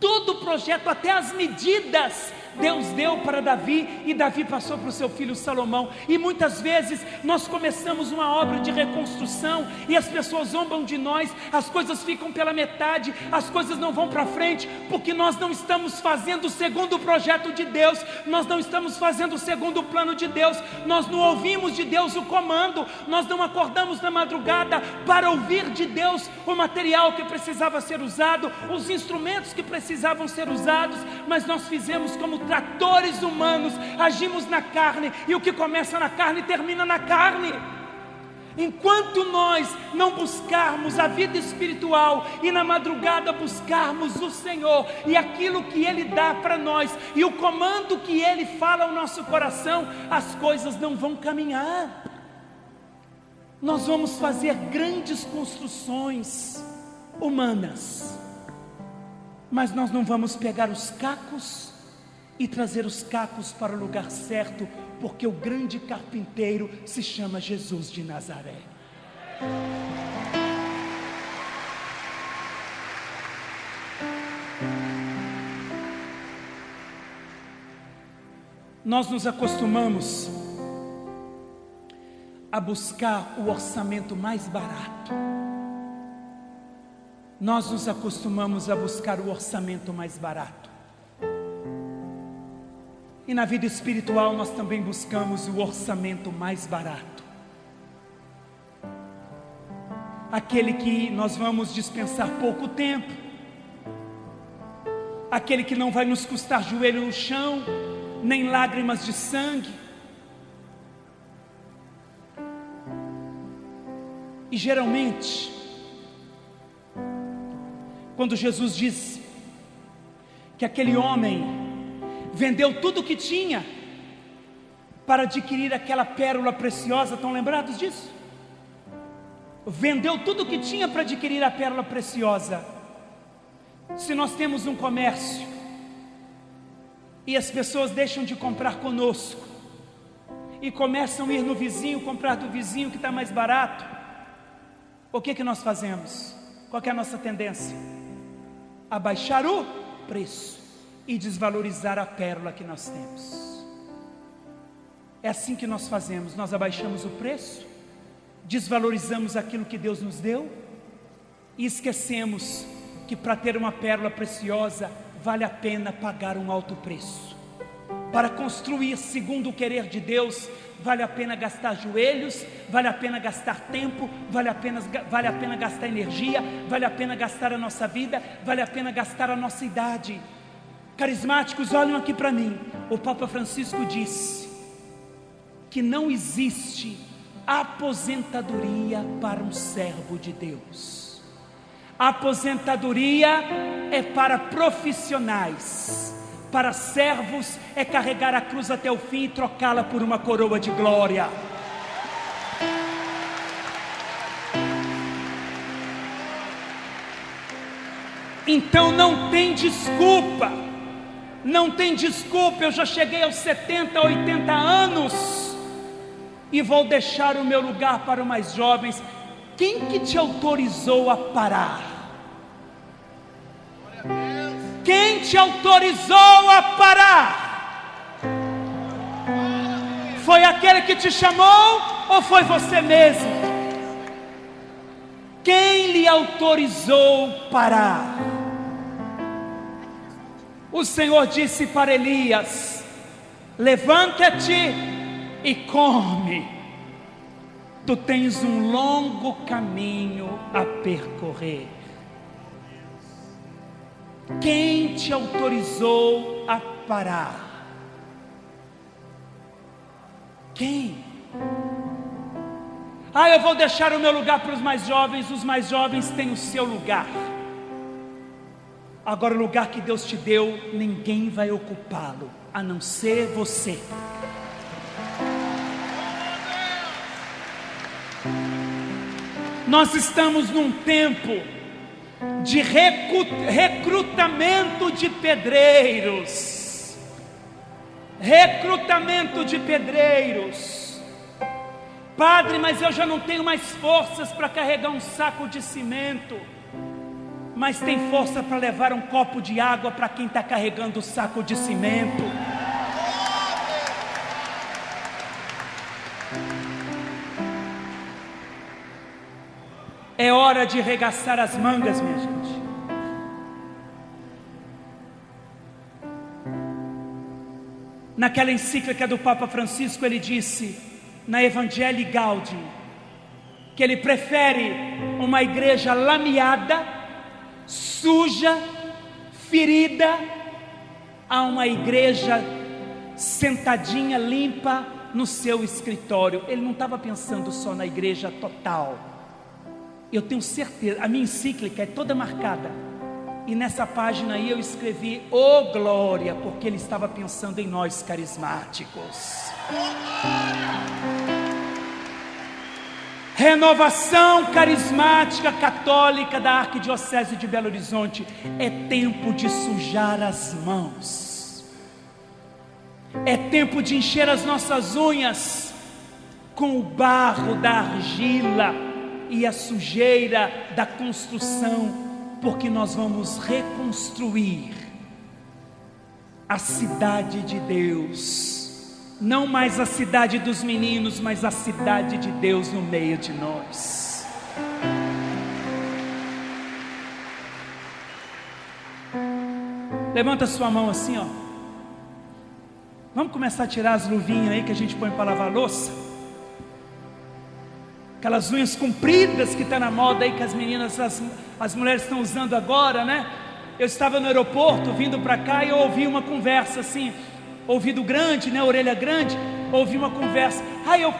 C: Todo o projeto, até as medidas, Deus deu para Davi, e Davi passou para o seu filho Salomão. E muitas vezes nós começamos uma obra de reconstrução e as pessoas zombam de nós, as coisas ficam pela metade, as coisas não vão para frente, porque nós não estamos fazendo segundo o projeto de Deus, nós não estamos fazendo segundo o plano de Deus, nós não ouvimos de Deus o comando, nós não acordamos na madrugada para ouvir de Deus o material que precisava ser usado, os instrumentos que precisavam ser usados, mas nós fizemos como tratores humanos, agimos na carne, e o que começa na carne termina na carne. Enquanto nós não buscarmos a vida espiritual e na madrugada buscarmos o Senhor e aquilo que Ele dá para nós e o comando que Ele fala ao nosso coração, as coisas não vão caminhar. Nós vamos fazer grandes construções humanas, mas nós não vamos pegar os cacos e trazer os cacos para o lugar certo, porque o grande carpinteiro se chama Jesus de Nazaré. Nós nos acostumamos a buscar o orçamento mais barato. Nós nos acostumamos a buscar o orçamento mais barato. E na vida espiritual nós também buscamos o orçamento mais barato. Aquele que nós vamos dispensar pouco tempo. Aquele que não vai nos custar joelho no chão, nem lágrimas de sangue. E geralmente, quando Jesus diz que aquele homem vendeu tudo o que tinha para adquirir aquela pérola preciosa, estão lembrados disso? Vendeu tudo o que tinha para adquirir a pérola preciosa. Se nós temos um comércio e as pessoas deixam de comprar conosco e começam a ir no vizinho, comprar do vizinho que está mais barato, o que nós fazemos? Qual que é a nossa tendência? Abaixar o preço e desvalorizar a pérola que nós temos. É assim que nós fazemos. Nós abaixamos o preço, desvalorizamos aquilo que Deus nos deu e esquecemos que para ter uma pérola preciosa vale a pena pagar um alto preço. Para construir segundo o querer de Deus, vale a pena gastar joelhos, vale a pena gastar tempo, vale a pena gastar energia, vale a pena gastar a nossa vida, vale a pena gastar a nossa idade. Carismáticos, olhem aqui para mim. O Papa Francisco disse que não existe aposentadoria para um servo de Deus. A aposentadoria é para profissionais, Para servos é carregar a cruz até o fim e trocá-la por uma coroa de glória. Então não tem desculpa, não tem desculpa. Eu já cheguei aos 70, 80 anos e vou deixar o meu lugar para os mais jovens. Quem que te autorizou a parar? Quem te autorizou a parar? Foi aquele que te chamou ou foi você mesmo? Quem lhe autorizou parar? O Senhor disse para Elias: levanta-te e come, tu tens um longo caminho a percorrer. Quem te autorizou a parar? Quem? Eu vou deixar o meu lugar para os mais jovens têm o seu lugar. Agora o lugar que Deus te deu, ninguém vai ocupá-lo, a não ser você. Nós estamos num tempo de recrutamento de pedreiros. Recrutamento de pedreiros. Padre, mas eu já não tenho mais forças para carregar um saco de cimento. Mas tem força para levar um copo de água para quem está carregando o saco de cimento. É hora de arregaçar as mangas, minha gente. Naquela encíclica do Papa Francisco, ele disse, na Evangelii Gaudium, que ele prefere uma igreja lameada, suja, ferida, a uma igreja sentadinha, limpa no seu escritório. Ele não estava pensando só na igreja total. Eu tenho certeza, a minha encíclica é toda marcada, e nessa página aí eu escrevi "Oh glória", porque ele estava pensando em nós carismáticos. Renovação carismática católica da Arquidiocese de Belo Horizonte. É tempo de sujar as mãos, é tempo de encher as nossas unhas com o barro da argila e a sujeira da construção, porque nós vamos reconstruir a cidade de Deus, não mais a cidade dos meninos, mas a cidade de Deus no meio de nós. Levanta sua mão assim, ó. Vamos começar a tirar as luvinhas aí que a gente põe para lavar a louça. Aquelas unhas compridas que está na moda aí, que as meninas, as mulheres estão usando agora, né? Eu estava no aeroporto, vindo para cá, e eu ouvi uma conversa assim, ouvido grande, né? Orelha grande, ouvi uma conversa. Eu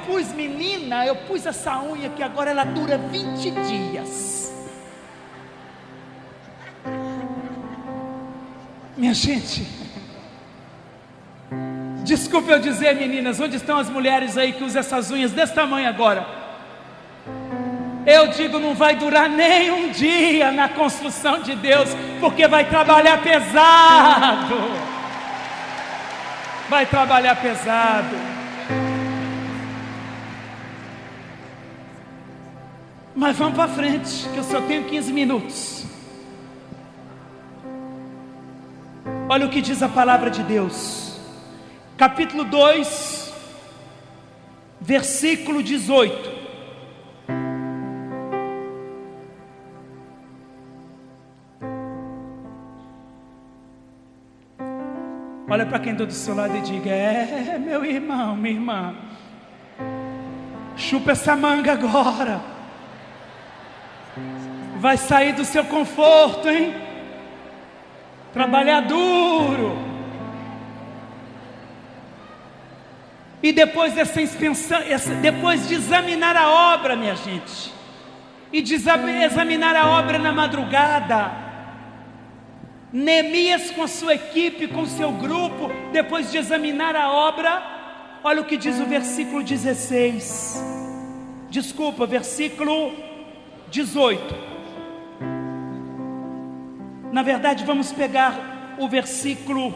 C: pus essa unha que agora ela dura 20 dias. Minha gente, desculpe eu dizer, meninas, onde estão as mulheres aí que usam essas unhas desse tamanho agora? Eu digo, não vai durar nem um dia na construção de Deus, porque vai trabalhar pesado. Vai trabalhar pesado. Mas vamos para frente, que eu só tenho 15 minutos. Olha o que diz a palavra de Deus, capítulo 2, versículo 18. Olha para quem está do seu lado e diga: meu irmão, minha irmã, chupa essa manga agora. Vai sair do seu conforto, hein? Trabalhar duro. E depois dessa inspeção, depois de examinar a obra, minha gente, e de examinar a obra na madrugada, Neemias, com a sua equipe, com o seu grupo, depois de examinar a obra, olha o que diz o versículo 16. Desculpa, versículo 18. Na verdade, vamos pegar o versículo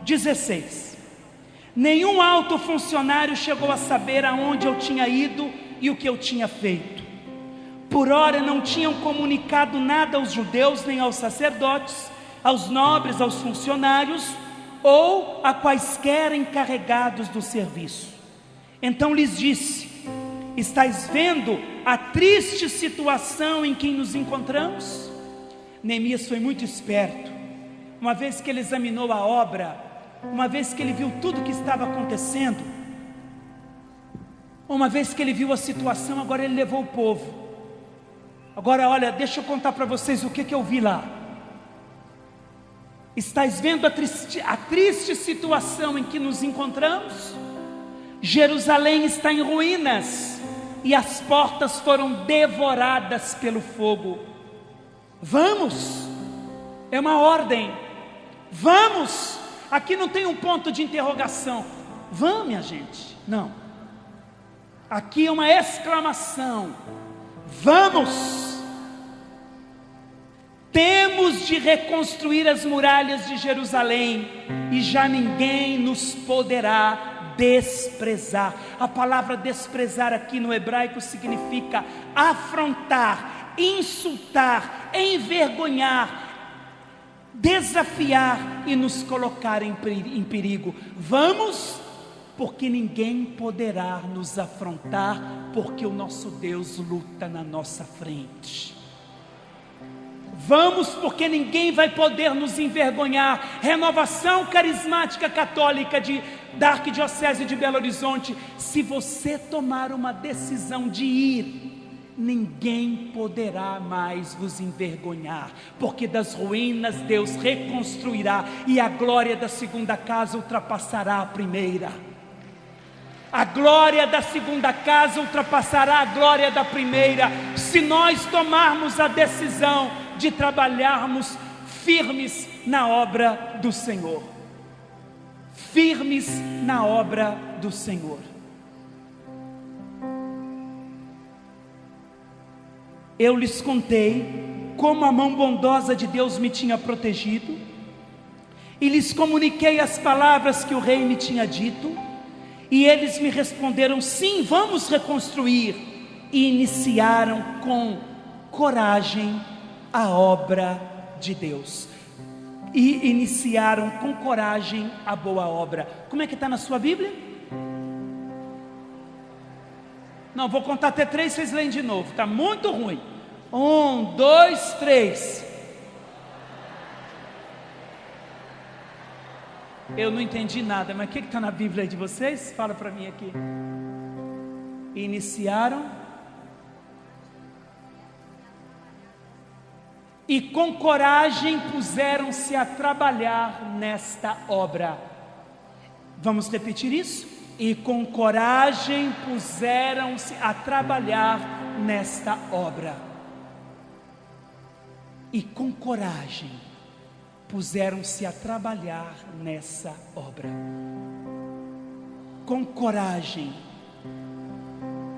C: 16. Nenhum alto funcionário chegou a saber aonde eu tinha ido e o que eu tinha feito. Por ora não tinham comunicado nada aos judeus, nem aos sacerdotes, aos nobres, aos funcionários, ou a quaisquer encarregados do serviço. Então lhes disse: estáis vendo a triste situação em que nos encontramos? Neemias foi muito esperto. Uma vez que ele examinou a obra, uma vez que ele viu tudo o que estava acontecendo, uma vez que ele viu a situação, agora ele levou o povo. Agora olha, deixa eu contar para vocês o que eu vi lá. Estais vendo a triste situação em que nos encontramos? Jerusalém está em ruínas e as portas foram devoradas pelo fogo. Vamos, é uma ordem, vamos. Aqui não tem um ponto de interrogação. Vamos, minha gente, não. Aqui é uma exclamação. Vamos. Temos de reconstruir as muralhas de Jerusalém e já ninguém nos poderá desprezar. A palavra desprezar aqui no hebraico significa afrontar, insultar, envergonhar, desafiar e nos colocar em perigo. Vamos, porque ninguém poderá nos afrontar, porque o nosso Deus luta na nossa frente. Vamos, porque ninguém vai poder nos envergonhar. Renovação Carismática Católica da Arquidiocese de Belo Horizonte. Se você tomar uma decisão de ir, ninguém poderá mais vos envergonhar, porque das ruínas Deus reconstruirá, e a glória da segunda casa ultrapassará a primeira. A glória da segunda casa ultrapassará a glória da primeira, se nós tomarmos a decisão de trabalharmos firmes na obra do Senhor. Firmes na obra do Senhor. Eu lhes contei como a mão bondosa de Deus me tinha protegido, e lhes comuniquei as palavras que o rei me tinha dito, e eles me responderam: sim, vamos reconstruir, e iniciaram com coragem a obra de Deus, e iniciaram com coragem a boa obra. Como é que está na sua Bíblia? Não, vou contar até 3, vocês leem de novo, está muito ruim. 1, 2, 3. Eu não entendi nada, mas o que está na Bíblia de vocês? Fala para mim aqui. Iniciaram e com coragem puseram-se a trabalhar nesta obra. Vamos repetir isso? E com coragem puseram-se a trabalhar nesta obra. E com coragem puseram-se a trabalhar nessa obra. Com coragem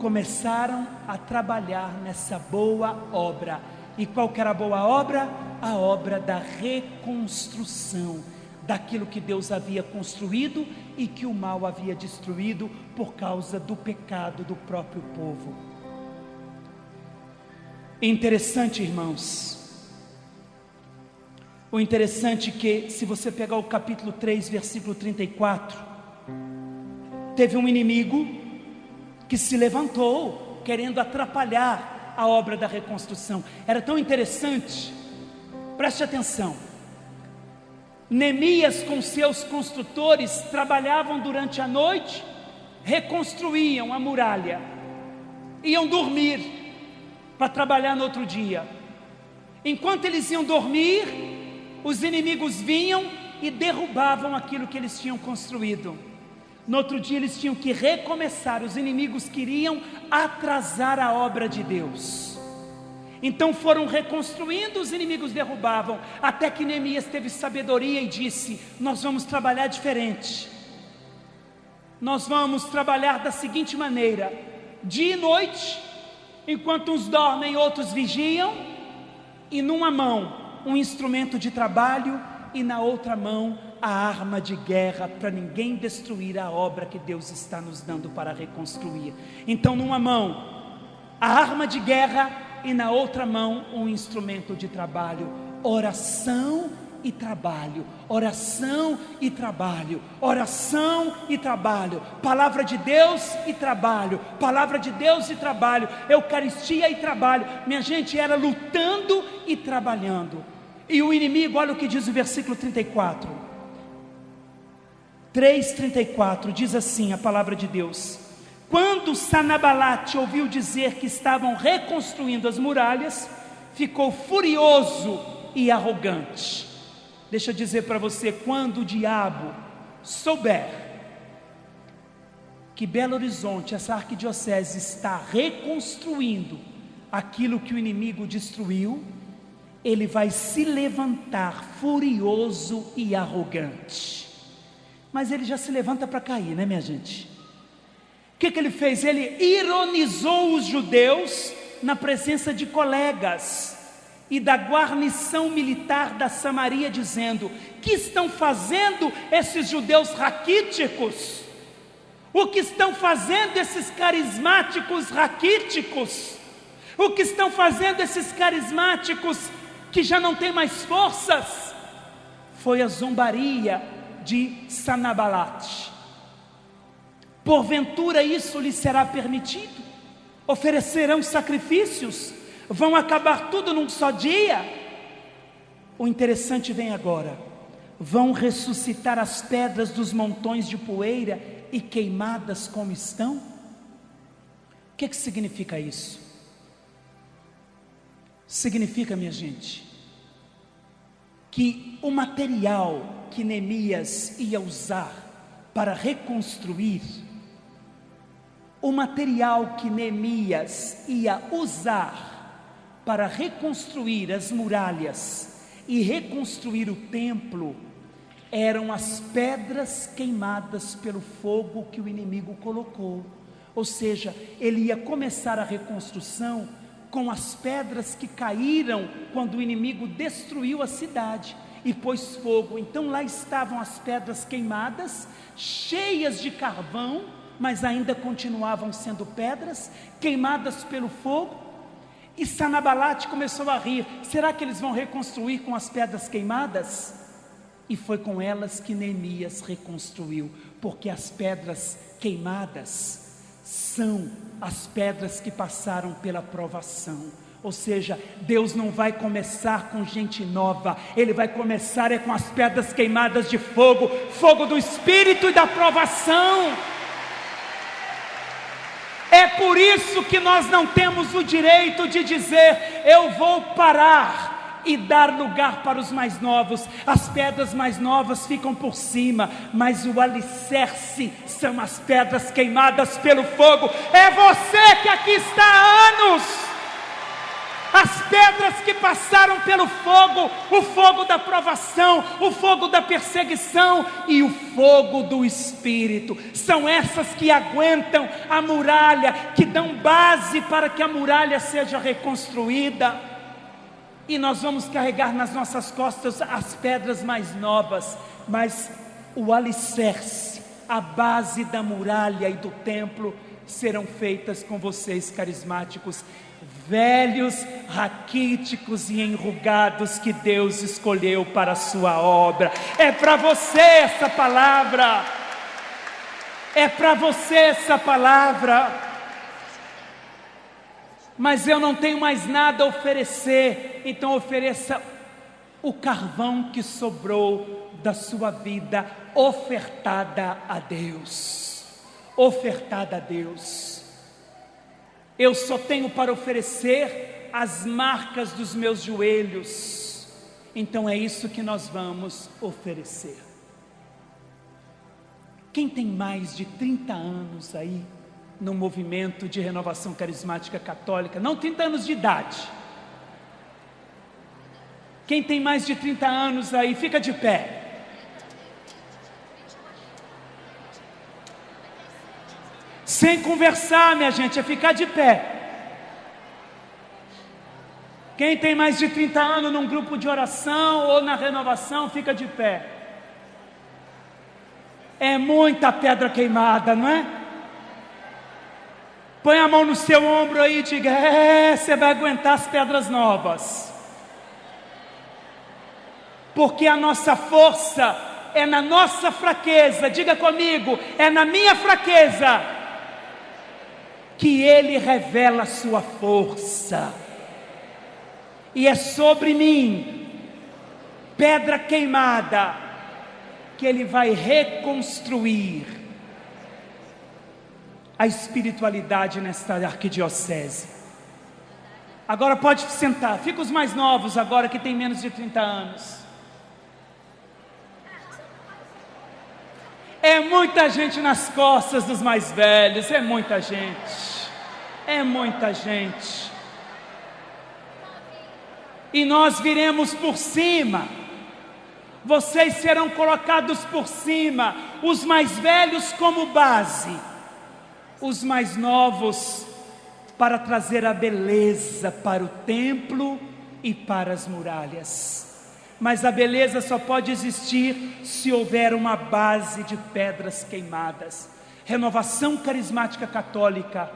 C: começaram a trabalhar nessa boa obra. E qual que era a boa obra? A obra da reconstrução daquilo que Deus havia construído e que o mal havia destruído por causa do pecado do próprio povo. Interessante, irmãos. O interessante é que, se você pegar o capítulo 3, versículo 34, teve um inimigo que se levantou querendo atrapalhar a obra da reconstrução. Era tão interessante, preste atenção. Neemias com seus construtores trabalhavam durante a noite, reconstruíam a muralha, iam dormir para trabalhar no outro dia. Enquanto eles iam dormir, os inimigos vinham e derrubavam aquilo que eles tinham construído. No outro dia eles tinham que recomeçar. Os inimigos queriam atrasar a obra de Deus. Então foram reconstruindo, os inimigos derrubavam, até que Neemias teve sabedoria e disse: nós vamos trabalhar diferente. Nós vamos trabalhar da seguinte maneira: dia e noite, enquanto uns dormem, outros vigiam, e numa mão um instrumento de trabalho e na outra mão a arma de guerra, para ninguém destruir a obra que Deus está nos dando para reconstruir. Então, numa mão a arma de guerra e na outra mão um instrumento de trabalho. Oração e trabalho, oração e trabalho, oração e trabalho, palavra de Deus e trabalho, palavra de Deus e trabalho, Eucaristia e trabalho. Minha gente, era lutando e trabalhando. E o inimigo, olha o que diz o versículo 34, 3:34, diz assim a palavra de Deus: quando Sanabalate ouviu dizer que estavam reconstruindo as muralhas, ficou furioso e arrogante. Deixa eu dizer para você, quando o diabo souber que Belo Horizonte, essa arquidiocese, está reconstruindo aquilo que o inimigo destruiu, ele vai se levantar furioso e arrogante. Mas ele já se levanta para cair, né, minha gente? O que ele fez? Ele ironizou os judeus na presença de colegas e da guarnição militar da Samaria, dizendo: que estão fazendo esses judeus raquíticos? O que estão fazendo esses carismáticos raquíticos? O que estão fazendo esses carismáticos que já não têm mais forças? Foi a zombaria de Sanabalate. Porventura isso lhe será permitido? Oferecerão sacrifícios? Vão acabar tudo num só dia? O interessante vem agora: vão ressuscitar as pedras dos montões de poeira e queimadas como estão? O que significa isso? Significa, minha gente, que o material que Neemias ia usar para reconstruir, o material que Neemias ia usar para reconstruir as muralhas e reconstruir o templo, eram as pedras queimadas pelo fogo que o inimigo colocou. Ou seja, ele ia começar a reconstrução com as pedras que caíram quando o inimigo destruiu a cidade e pôs fogo. Então lá estavam as pedras queimadas, cheias de carvão, mas ainda continuavam sendo pedras, queimadas pelo fogo. E Sanabalate começou a rir: será que eles vão reconstruir com as pedras queimadas? E foi com elas que Neemias reconstruiu, porque as pedras queimadas são as pedras que passaram pela provação. Ou seja, Deus não vai começar com gente nova, Ele vai começar com as pedras queimadas de fogo, fogo do Espírito e da provação. É por isso que nós não temos o direito de dizer: eu vou parar e dar lugar para os mais novos. As pedras mais novas ficam por cima, mas o alicerce são as pedras queimadas pelo fogo. É você que aqui está há anos. As pedras que passaram pelo fogo, o fogo da provação, o fogo da perseguição e o fogo do Espírito, são essas que aguentam a muralha, que dão base para que a muralha seja reconstruída. E nós vamos carregar nas nossas costas as pedras mais novas, mas o alicerce, a base da muralha e do templo serão feitas com vocês, carismáticos, velhos, raquíticos e enrugados, que Deus escolheu para a sua obra. É para você essa palavra, é para você essa palavra. Mas eu não tenho mais nada a oferecer, então ofereça o carvão que sobrou da sua vida, ofertada a Deus, ofertada a Deus. Eu só tenho para oferecer as marcas dos meus joelhos, então é isso que nós vamos oferecer. Quem tem mais de 30 anos aí no movimento de renovação carismática católica, não 30 anos de idade, Quem tem mais de 30 anos aí, fica de pé. Sem conversar, minha gente, é ficar de pé. Quem tem mais de 30 anos num grupo de oração ou na renovação, fica de pé. É muita pedra queimada, não é? Põe a mão no seu ombro aí e diga: você vai aguentar as pedras novas. Porque a nossa força é na nossa fraqueza. Diga comigo: é na minha fraqueza que Ele revela a sua força. E é sobre mim, pedra queimada, que Ele vai reconstruir a espiritualidade nesta arquidiocese. Agora pode sentar, fica os mais novos agora que tem menos de 30 anos. É muita gente nas costas dos mais velhos, é muita gente, é muita gente. E nós viremos por cima, vocês serão colocados por cima, os mais velhos como base, os mais novos para trazer a beleza para o templo e para as muralhas. Mas a beleza só pode existir se houver uma base de pedras queimadas. Renovação Carismática Católica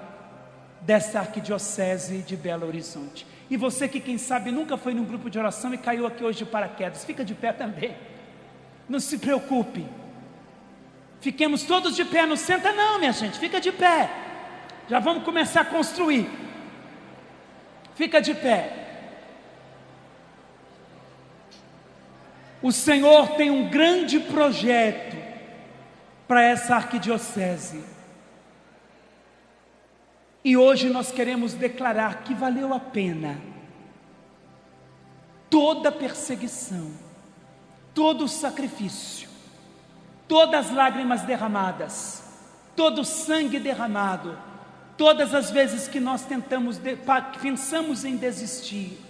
C: dessa arquidiocese de Belo Horizonte. E você que quem sabe nunca foi num grupo de oração e caiu aqui hoje de paraquedas, fica de pé também. Não se preocupe. Fiquemos todos de pé, não senta não, minha gente, fica de pé. Já vamos começar a construir. Fica de pé. O Senhor tem um grande projeto para essa arquidiocese. E hoje nós queremos declarar que valeu a pena toda perseguição, todo o sacrifício, todas as lágrimas derramadas, todo o sangue derramado, todas as vezes que nós pensamos em desistir,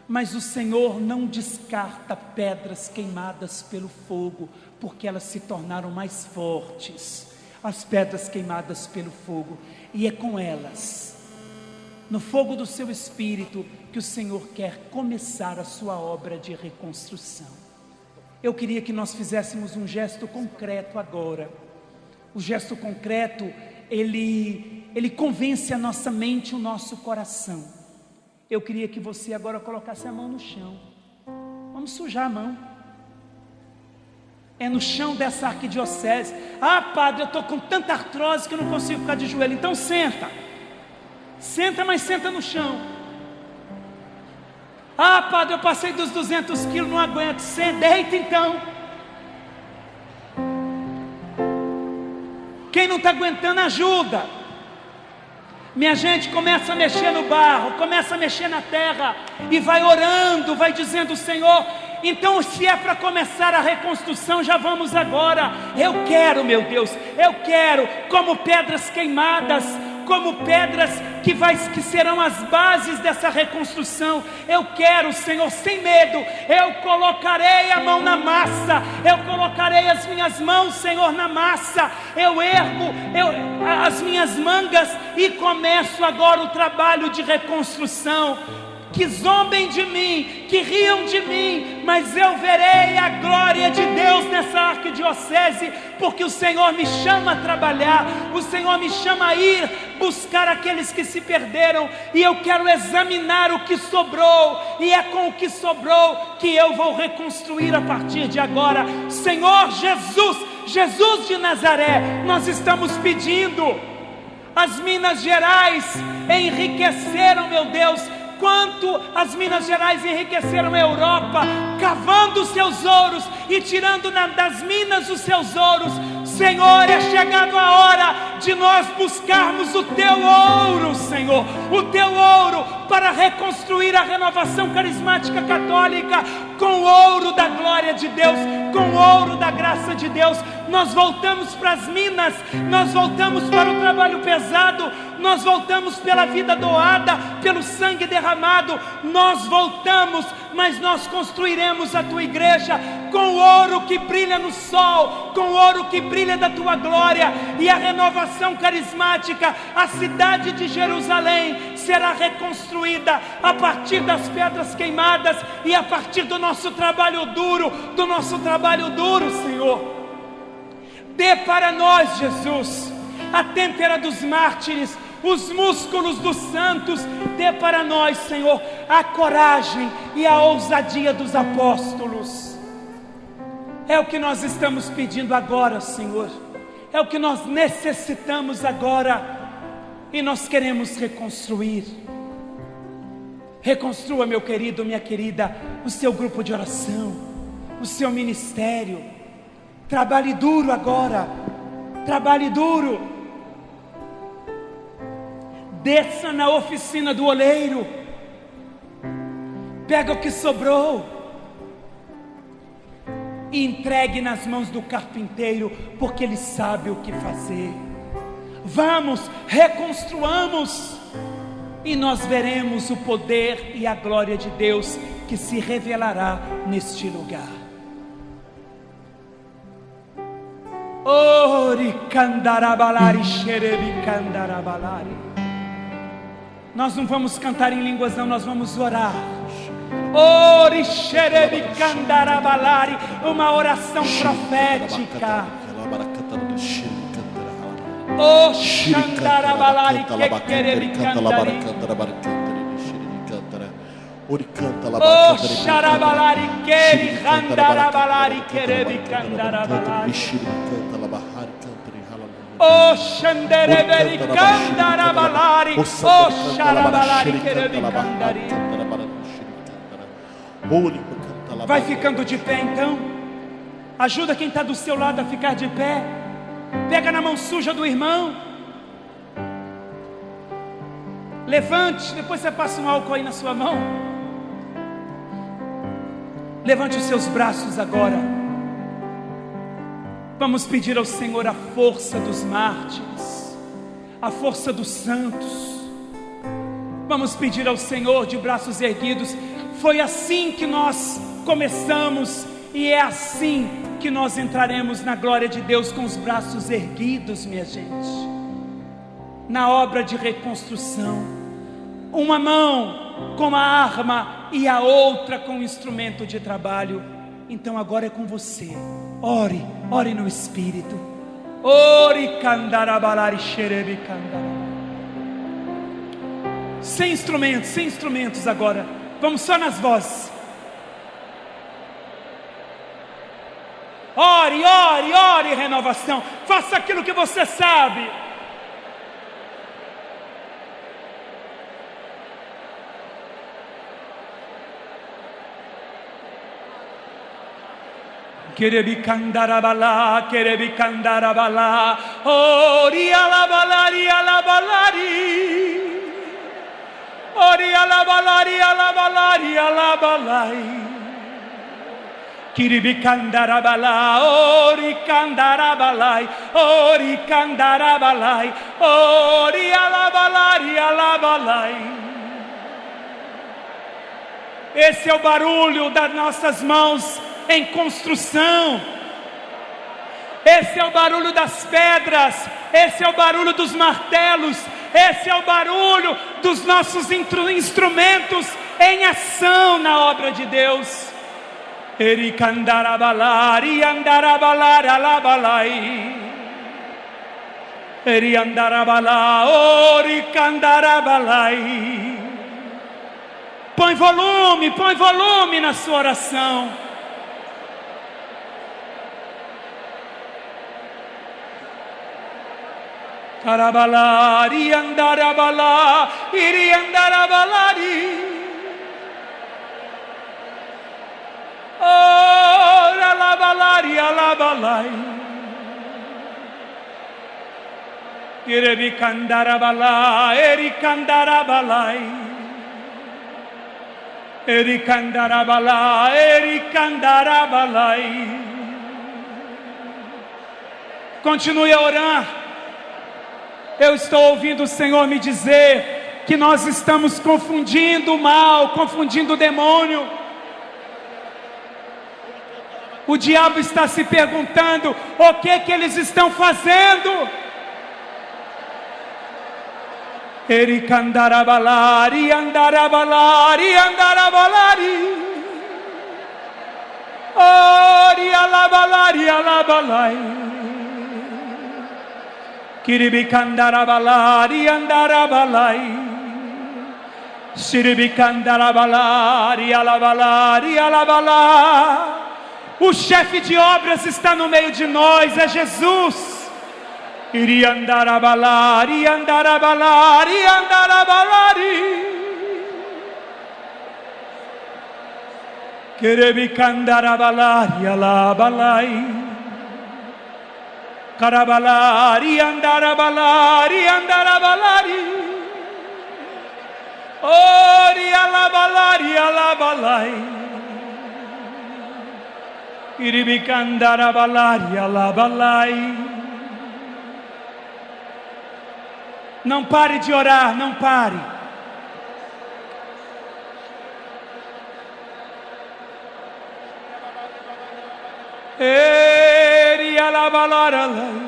C: mas o Senhor não descarta pedras queimadas pelo fogo, porque elas se tornaram mais fortes, as pedras queimadas pelo fogo, e é com elas, no fogo do seu Espírito, que o Senhor quer começar a sua obra de reconstrução. Eu queria que nós fizéssemos um gesto concreto agora. O gesto concreto, ele convence a nossa mente e o nosso coração. Eu queria que você agora colocasse a mão no chão. Vamos sujar a mão. É no chão dessa arquidiocese. Ah, padre, eu estou com tanta artrose que eu não consigo ficar de joelho. Então senta. Senta, mas senta no chão. Ah, padre, eu passei dos 200 quilos, não aguento. Deita então. Quem não está aguentando, ajuda. Minha gente, começa a mexer no barro, começa a mexer na terra, e vai orando, vai dizendo: Senhor, então se é para começar a reconstrução, já vamos agora. Eu quero, meu Deus, eu quero, como pedras queimadas, como pedras que serão as bases dessa reconstrução. Eu quero, Senhor, sem medo, eu colocarei a mão na massa, eu colocarei as minhas mãos, Senhor, na massa, eu ergo as minhas mangas e começo agora o trabalho de reconstrução. Que zombem de mim, que riam de mim, mas eu verei a glória de Deus nessa arquidiocese, porque o Senhor me chama a trabalhar, o Senhor me chama a ir buscar aqueles que se perderam, e eu quero examinar o que sobrou, e é com o que sobrou que eu vou reconstruir a partir de agora. Senhor Jesus, Jesus de Nazaré, nós estamos pedindo. As Minas Gerais enriqueceram, meu Deus, quanto as Minas Gerais enriqueceram a Europa, cavando os seus ouros e tirando das minas os seus ouros. Senhor, é chegado a hora de nós buscarmos o teu ouro, Senhor, o teu ouro, para reconstruir a renovação carismática católica, com o ouro da glória de Deus, com o ouro da graça de Deus. Nós voltamos para as minas, nós voltamos para o trabalho pesado, nós voltamos pela vida doada, pelo sangue derramado, nós voltamos, mas nós construiremos a tua igreja com ouro que brilha no sol, com ouro que brilha da tua glória, e a renovação carismática, a cidade de Jerusalém será reconstruída a partir das pedras queimadas e a partir do nosso trabalho duro, Senhor. Dê para nós, Jesus, a têmpera dos mártires, os músculos dos santos. Dê para nós, Senhor, a coragem e a ousadia dos apóstolos. É o que nós estamos pedindo agora, Senhor. É o que nós necessitamos agora. E nós queremos reconstruir. Reconstrua, meu querido, minha querida, o seu grupo de oração, o seu ministério. Trabalhe duro agora. Trabalhe duro. Desça na oficina do oleiro. Pega o que sobrou e entregue nas mãos do carpinteiro, porque ele sabe o que fazer. Vamos, reconstruamos, e nós veremos o poder e a glória de Deus que se revelará neste lugar. Ori candarabalari xerebi candarabalari. Nós não vamos cantar em línguas, não, nós vamos orar. Ori xerebi candarabalari, uma oração profética. Oh xandarabalari que querebi candari. Oh xarabalari queri candarabalari querebi candarabalari. Oh xandereberi candarabalari. Oh xarabalari querebi candari. Vai ficando de pé então. Ajuda quem está do seu lado a ficar de pé. Pega na mão suja do irmão. Levante, depois você passa um álcool aí na sua mão. Levante os seus braços agora. Vamos pedir ao Senhor a força dos mártires, a força dos santos. Vamos pedir ao Senhor de braços erguidos. Foi assim que nós começamos e é assim que nós entraremos na glória de Deus, com os braços erguidos, minha gente, na obra de reconstrução. Uma mão com a arma e a outra com o instrumento de trabalho. Então agora é com você. Ore, ore no Espírito. Ore candarabalari xerebi candarabalari. Sem instrumentos agora. Vamos só nas vozes. Ore, ore, ore, renovação. Faça aquilo que você sabe. Querebi candarabala, ori alabalari, alabalari, ori alabalari, alabalari, alabalai. Querebi candarabala, ori candarabalai, ori candarabalai, ori alabalari, alabalai. Esse é o barulho das nossas mãos em construção. Esse é o barulho das pedras, esse é o barulho dos martelos, esse é o barulho dos nossos instrumentos em ação na obra de Deus. Eri candarabalari, andarabalar, alabalai. Eri andarabala, ori candarabalai. Põe volume na sua oração. Carabalari, andarabala, iri andarabalari. Oh, alabalari, alabalai. Irebi candarabala, eri candarabalai. Eri candarabala, eri candarabalai. Continue a orar. Eu estou ouvindo o Senhor me dizer que nós estamos confundindo o mal, confundindo o demônio. O diabo está se perguntando o que eles estão fazendo. Ericandarabalari, andarabalari, andarabalari. Ori alabalari, alabalai. Kiribikandarabalari, andarabalai. Shiribikandarabalari, alabalari, alabalai. O chefe de obras está no meio de nós, é Jesus. Iri andarabalari, andarabalari, andarabalari. Kerebikandarabalari, alabalai. Karabalari, andarabalari, andarabalari. Ori alabalari, alabalai. Iribikandarabalari, alabalai. Não pare de orar, não pare. Eri alabalaralai.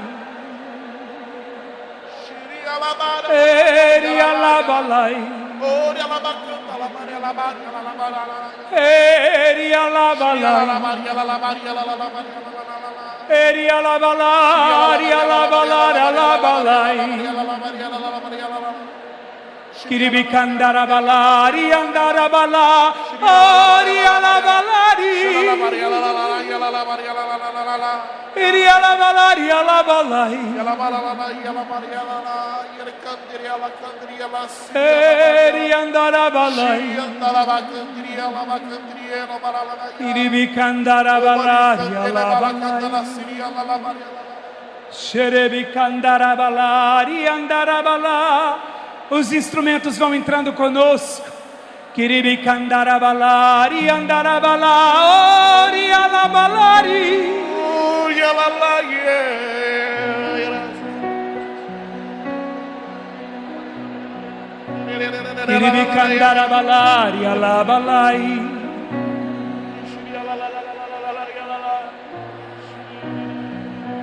C: Eri alabalai. Eri alabalai. Eri alabalari, alabalar, alabalai. Kiribikandarabalari, andarabala. Ori alabalari. Eri alabalari, alabalai. Eri andarabalai. Kiribikandarabalari, alabalai. Sherebikandarabalari, andarabala. Os instrumentos vão entrando conosco. Kiribikandarabalari, andarabala. Ori alabalari.
B: Ori alabalari.
C: Kiribikandarabalari, alabalai.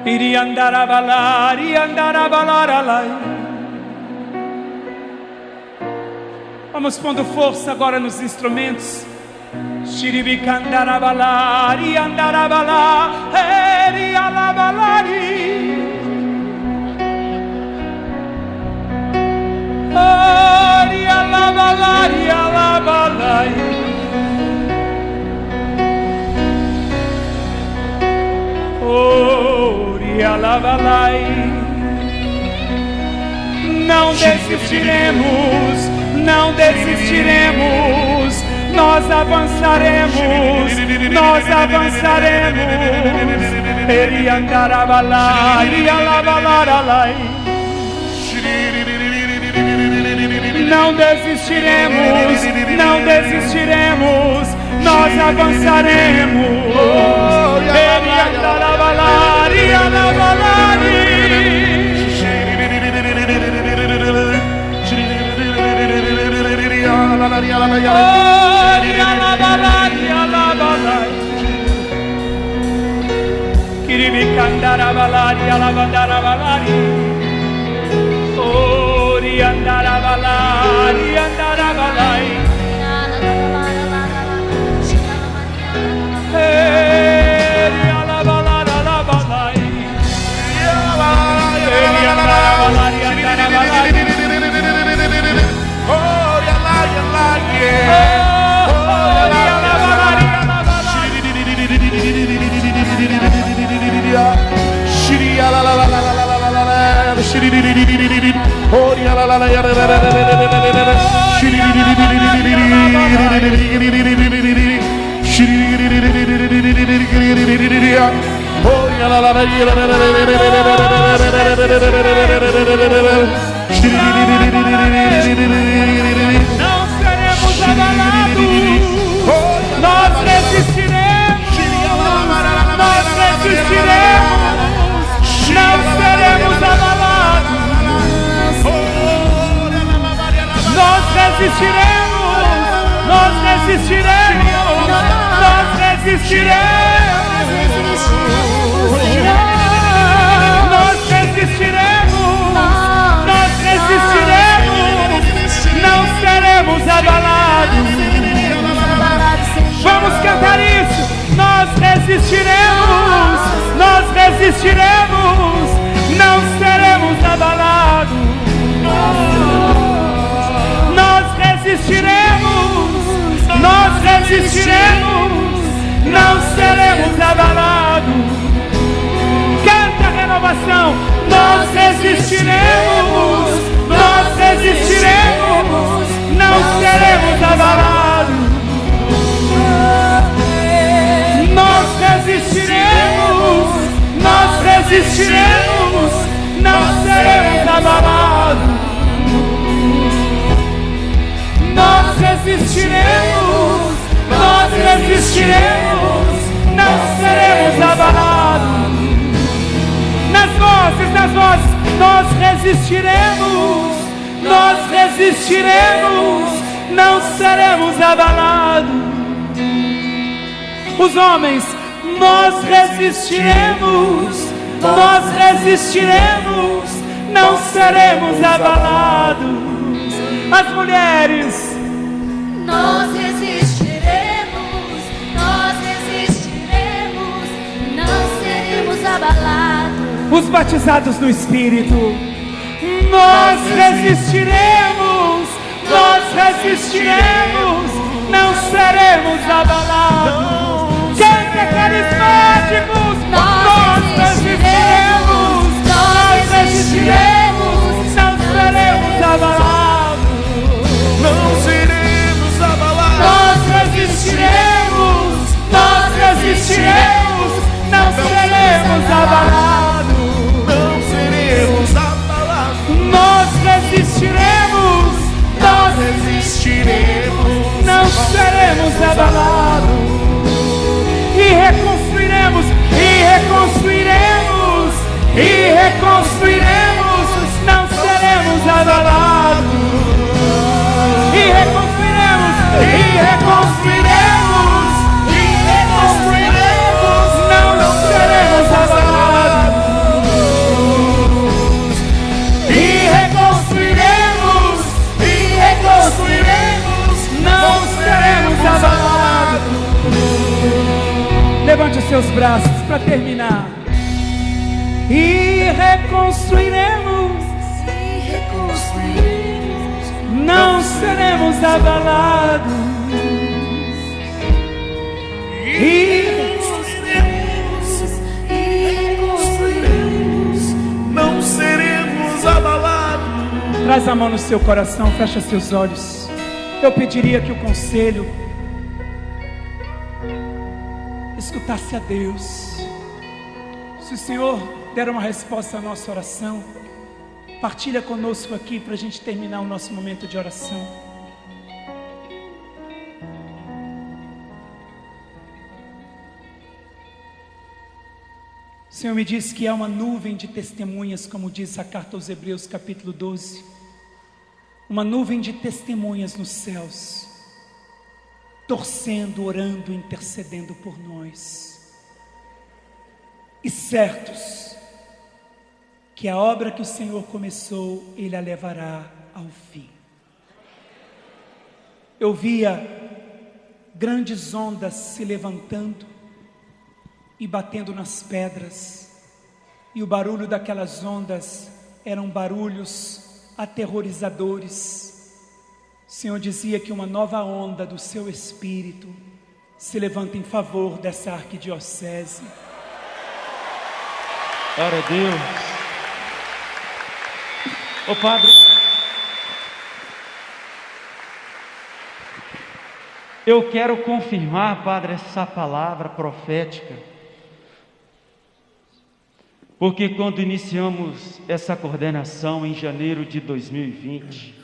C: Iri andarabalari, andarabalaralai. Vamos pondo força agora nos instrumentos. Shiribikandarabalari, andarabala. Eri alabalari. Ori alabalari, alabalai. Ori alabalai. Não desistiremos, não desistiremos, nós avançaremos, nós avançaremos. Ele andarabalai, ele alabalaralai. Não desistiremos, não desistiremos, nós avançaremos. Ele andarabalai, ele alabalai. Kiribikandarabalari, alabandarabalari. Ori andarabalari, andarabalai. Eri alabalar, alabalai. Eri andarabalari, andarabalai. Não seremos abalados, nós resistiremos, nós resistiremos, não seremos abalados. resistiremos, nós resistiremos, nós resistiremos, nós resistiremos, nós resistiremos, não seremos abalados. Vamos cantar isso. Nós resistiremos, nós resistiremos, não seremos abalados. Nós resistiremos, nós resistiremos, não seremos abalados. Canta a renovação. Nós resistiremos, nós resistiremos, não seremos abalados. Nós resistiremos, nós resistiremos, não seremos abalados. Nós resistiremos, nós resistiremos, não seremos abalados. Nas vozes, nós resistiremos, nós resistiremos, não seremos abalados. Os homens, nós resistiremos, nós resistiremos, não seremos abalados. As mulheres,
D: nós resistiremos, não seremos abalados.
C: Os batizados no Espírito, nós resistiremos, não seremos abalados. Canta, carismáticos, nós resistiremos, não seremos abalados.
B: Não seremos abalados.
C: Nós resistiremos, não seremos abalados.
B: Não seremos abalados.
C: Nós resistiremos, não seremos abalados. E reconstruiremos, não seremos abalados. E reconstruiremos, não seremos abalados. E reconstruiremos, não seremos abalados. Levante os seus braços para terminar. E reconstruiremos, não seremos abalados. E
B: reconstruiremos, não seremos abalados.
C: traz a mão no seu coração, fecha seus olhos. Eu pediria que o conselho escutasse a Deus. Se o Senhor der uma resposta à nossa oração, partilha conosco aqui para a gente terminar o nosso momento de oração. O Senhor me disse que há uma nuvem de testemunhas, como diz a carta aos Hebreus capítulo 12. Uma nuvem de testemunhas nos céus, torcendo, orando, intercedendo por nós. E certos que a obra que o Senhor começou, Ele a levará ao fim. Eu via grandes ondas se levantando e batendo nas pedras, e o barulho daquelas ondas eram barulhos aterrorizadores. O Senhor dizia que uma nova onda do seu Espírito se levanta em favor dessa arquidiocese.
A: Glória a Deus. Ô Padre, eu quero confirmar, Padre, essa palavra profética, porque quando iniciamos essa coordenação em janeiro de 2020,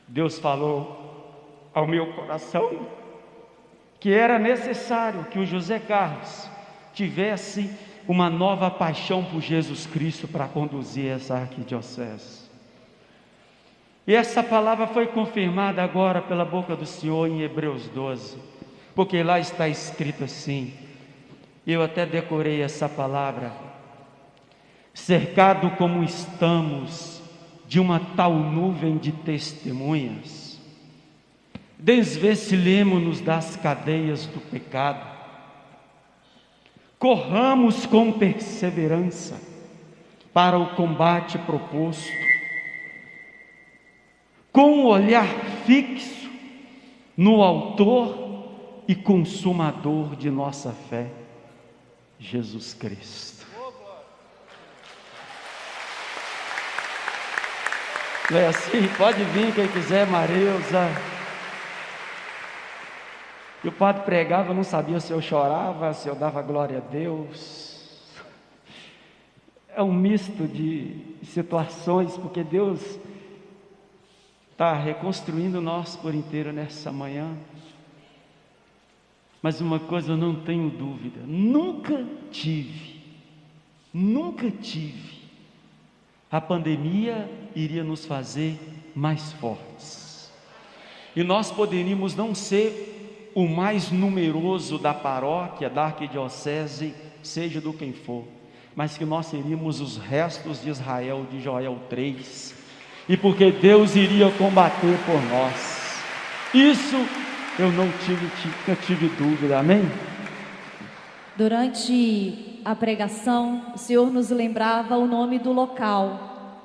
A: Deus falou ao meu coração que era necessário que o José Carlos tivesse uma nova paixão por Jesus Cristo para conduzir essa arquidiocese. E essa palavra foi confirmada agora pela boca do Senhor em Hebreus 12, porque lá está escrito assim, eu até decorei essa palavra: cercado como estamos de uma tal nuvem de testemunhas, desvencilhemo-nos das cadeias do pecado, corramos com perseverança para o combate proposto, com o olhar fixo no autor e consumador de nossa fé, Jesus Cristo. Não é assim? Pode vir quem quiser, Mareusa. E o padre pregava, eu não sabia se eu chorava, se eu dava glória a Deus. É um misto de situações, porque Deus está reconstruindo nós por inteiro nessa manhã. Mas uma coisa eu não tenho dúvida, nunca tive, a pandemia iria nos fazer mais fortes. E nós poderíamos não ser o mais numeroso da paróquia, da arquidiocese, seja do quem for, mas que nós seríamos os restos de Israel, de Joel 3, e porque Deus iria combater por nós. Isso eu nunca tive dúvida, amém?
E: Durante a pregação, o Senhor nos lembrava o nome do local.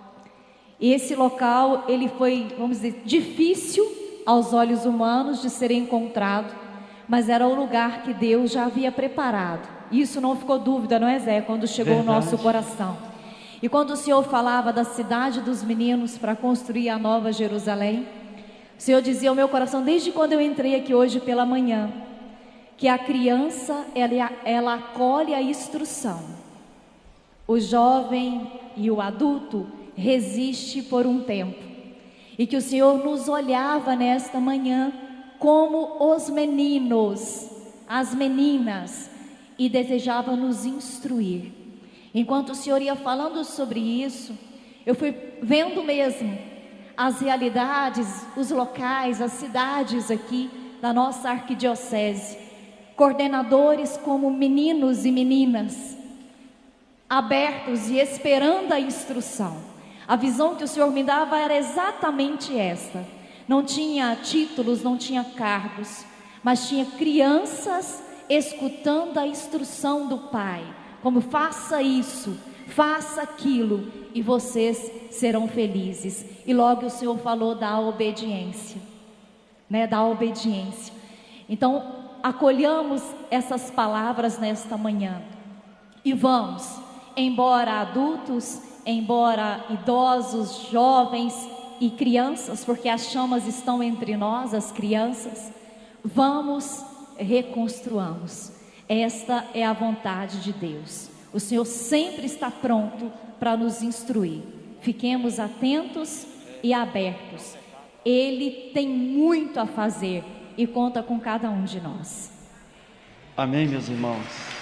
E: E esse local, ele foi, vamos dizer, difícil aos olhos humanos de ser encontrado, mas era o lugar que Deus já havia preparado. Isso não ficou dúvida, não é, Zé? Quando chegou o nosso coração. E quando o Senhor falava da cidade dos meninos para construir a nova Jerusalém, o Senhor dizia ao meu coração, desde quando eu entrei aqui hoje pela manhã, que a criança, ela acolhe a instrução. O jovem e o adulto resiste por um tempo. E que o Senhor nos olhava nesta manhã como os meninos, as meninas, e desejava nos instruir. Enquanto o Senhor ia falando sobre isso, eu fui vendo mesmo as realidades, os locais, as cidades aqui da nossa arquidiocese, coordenadores como meninos e meninas, abertos e esperando a instrução. A visão que o Senhor me dava era exatamente esta. Não tinha títulos, não tinha cargos, mas tinha crianças escutando a instrução do Pai, como faça isso, faça aquilo, e vocês serão felizes. E logo o Senhor falou da obediência, né? Da obediência. Então, acolhamos essas palavras nesta manhã e vamos, embora adultos, embora idosos, jovens e crianças, porque as chamas estão entre nós, as crianças, vamos, reconstruamos. Esta é a vontade de Deus. O Senhor sempre está pronto para nos instruir. Fiquemos atentos e abertos. Ele tem muito a fazer e conta com cada um de nós.
A: Amém, meus irmãos?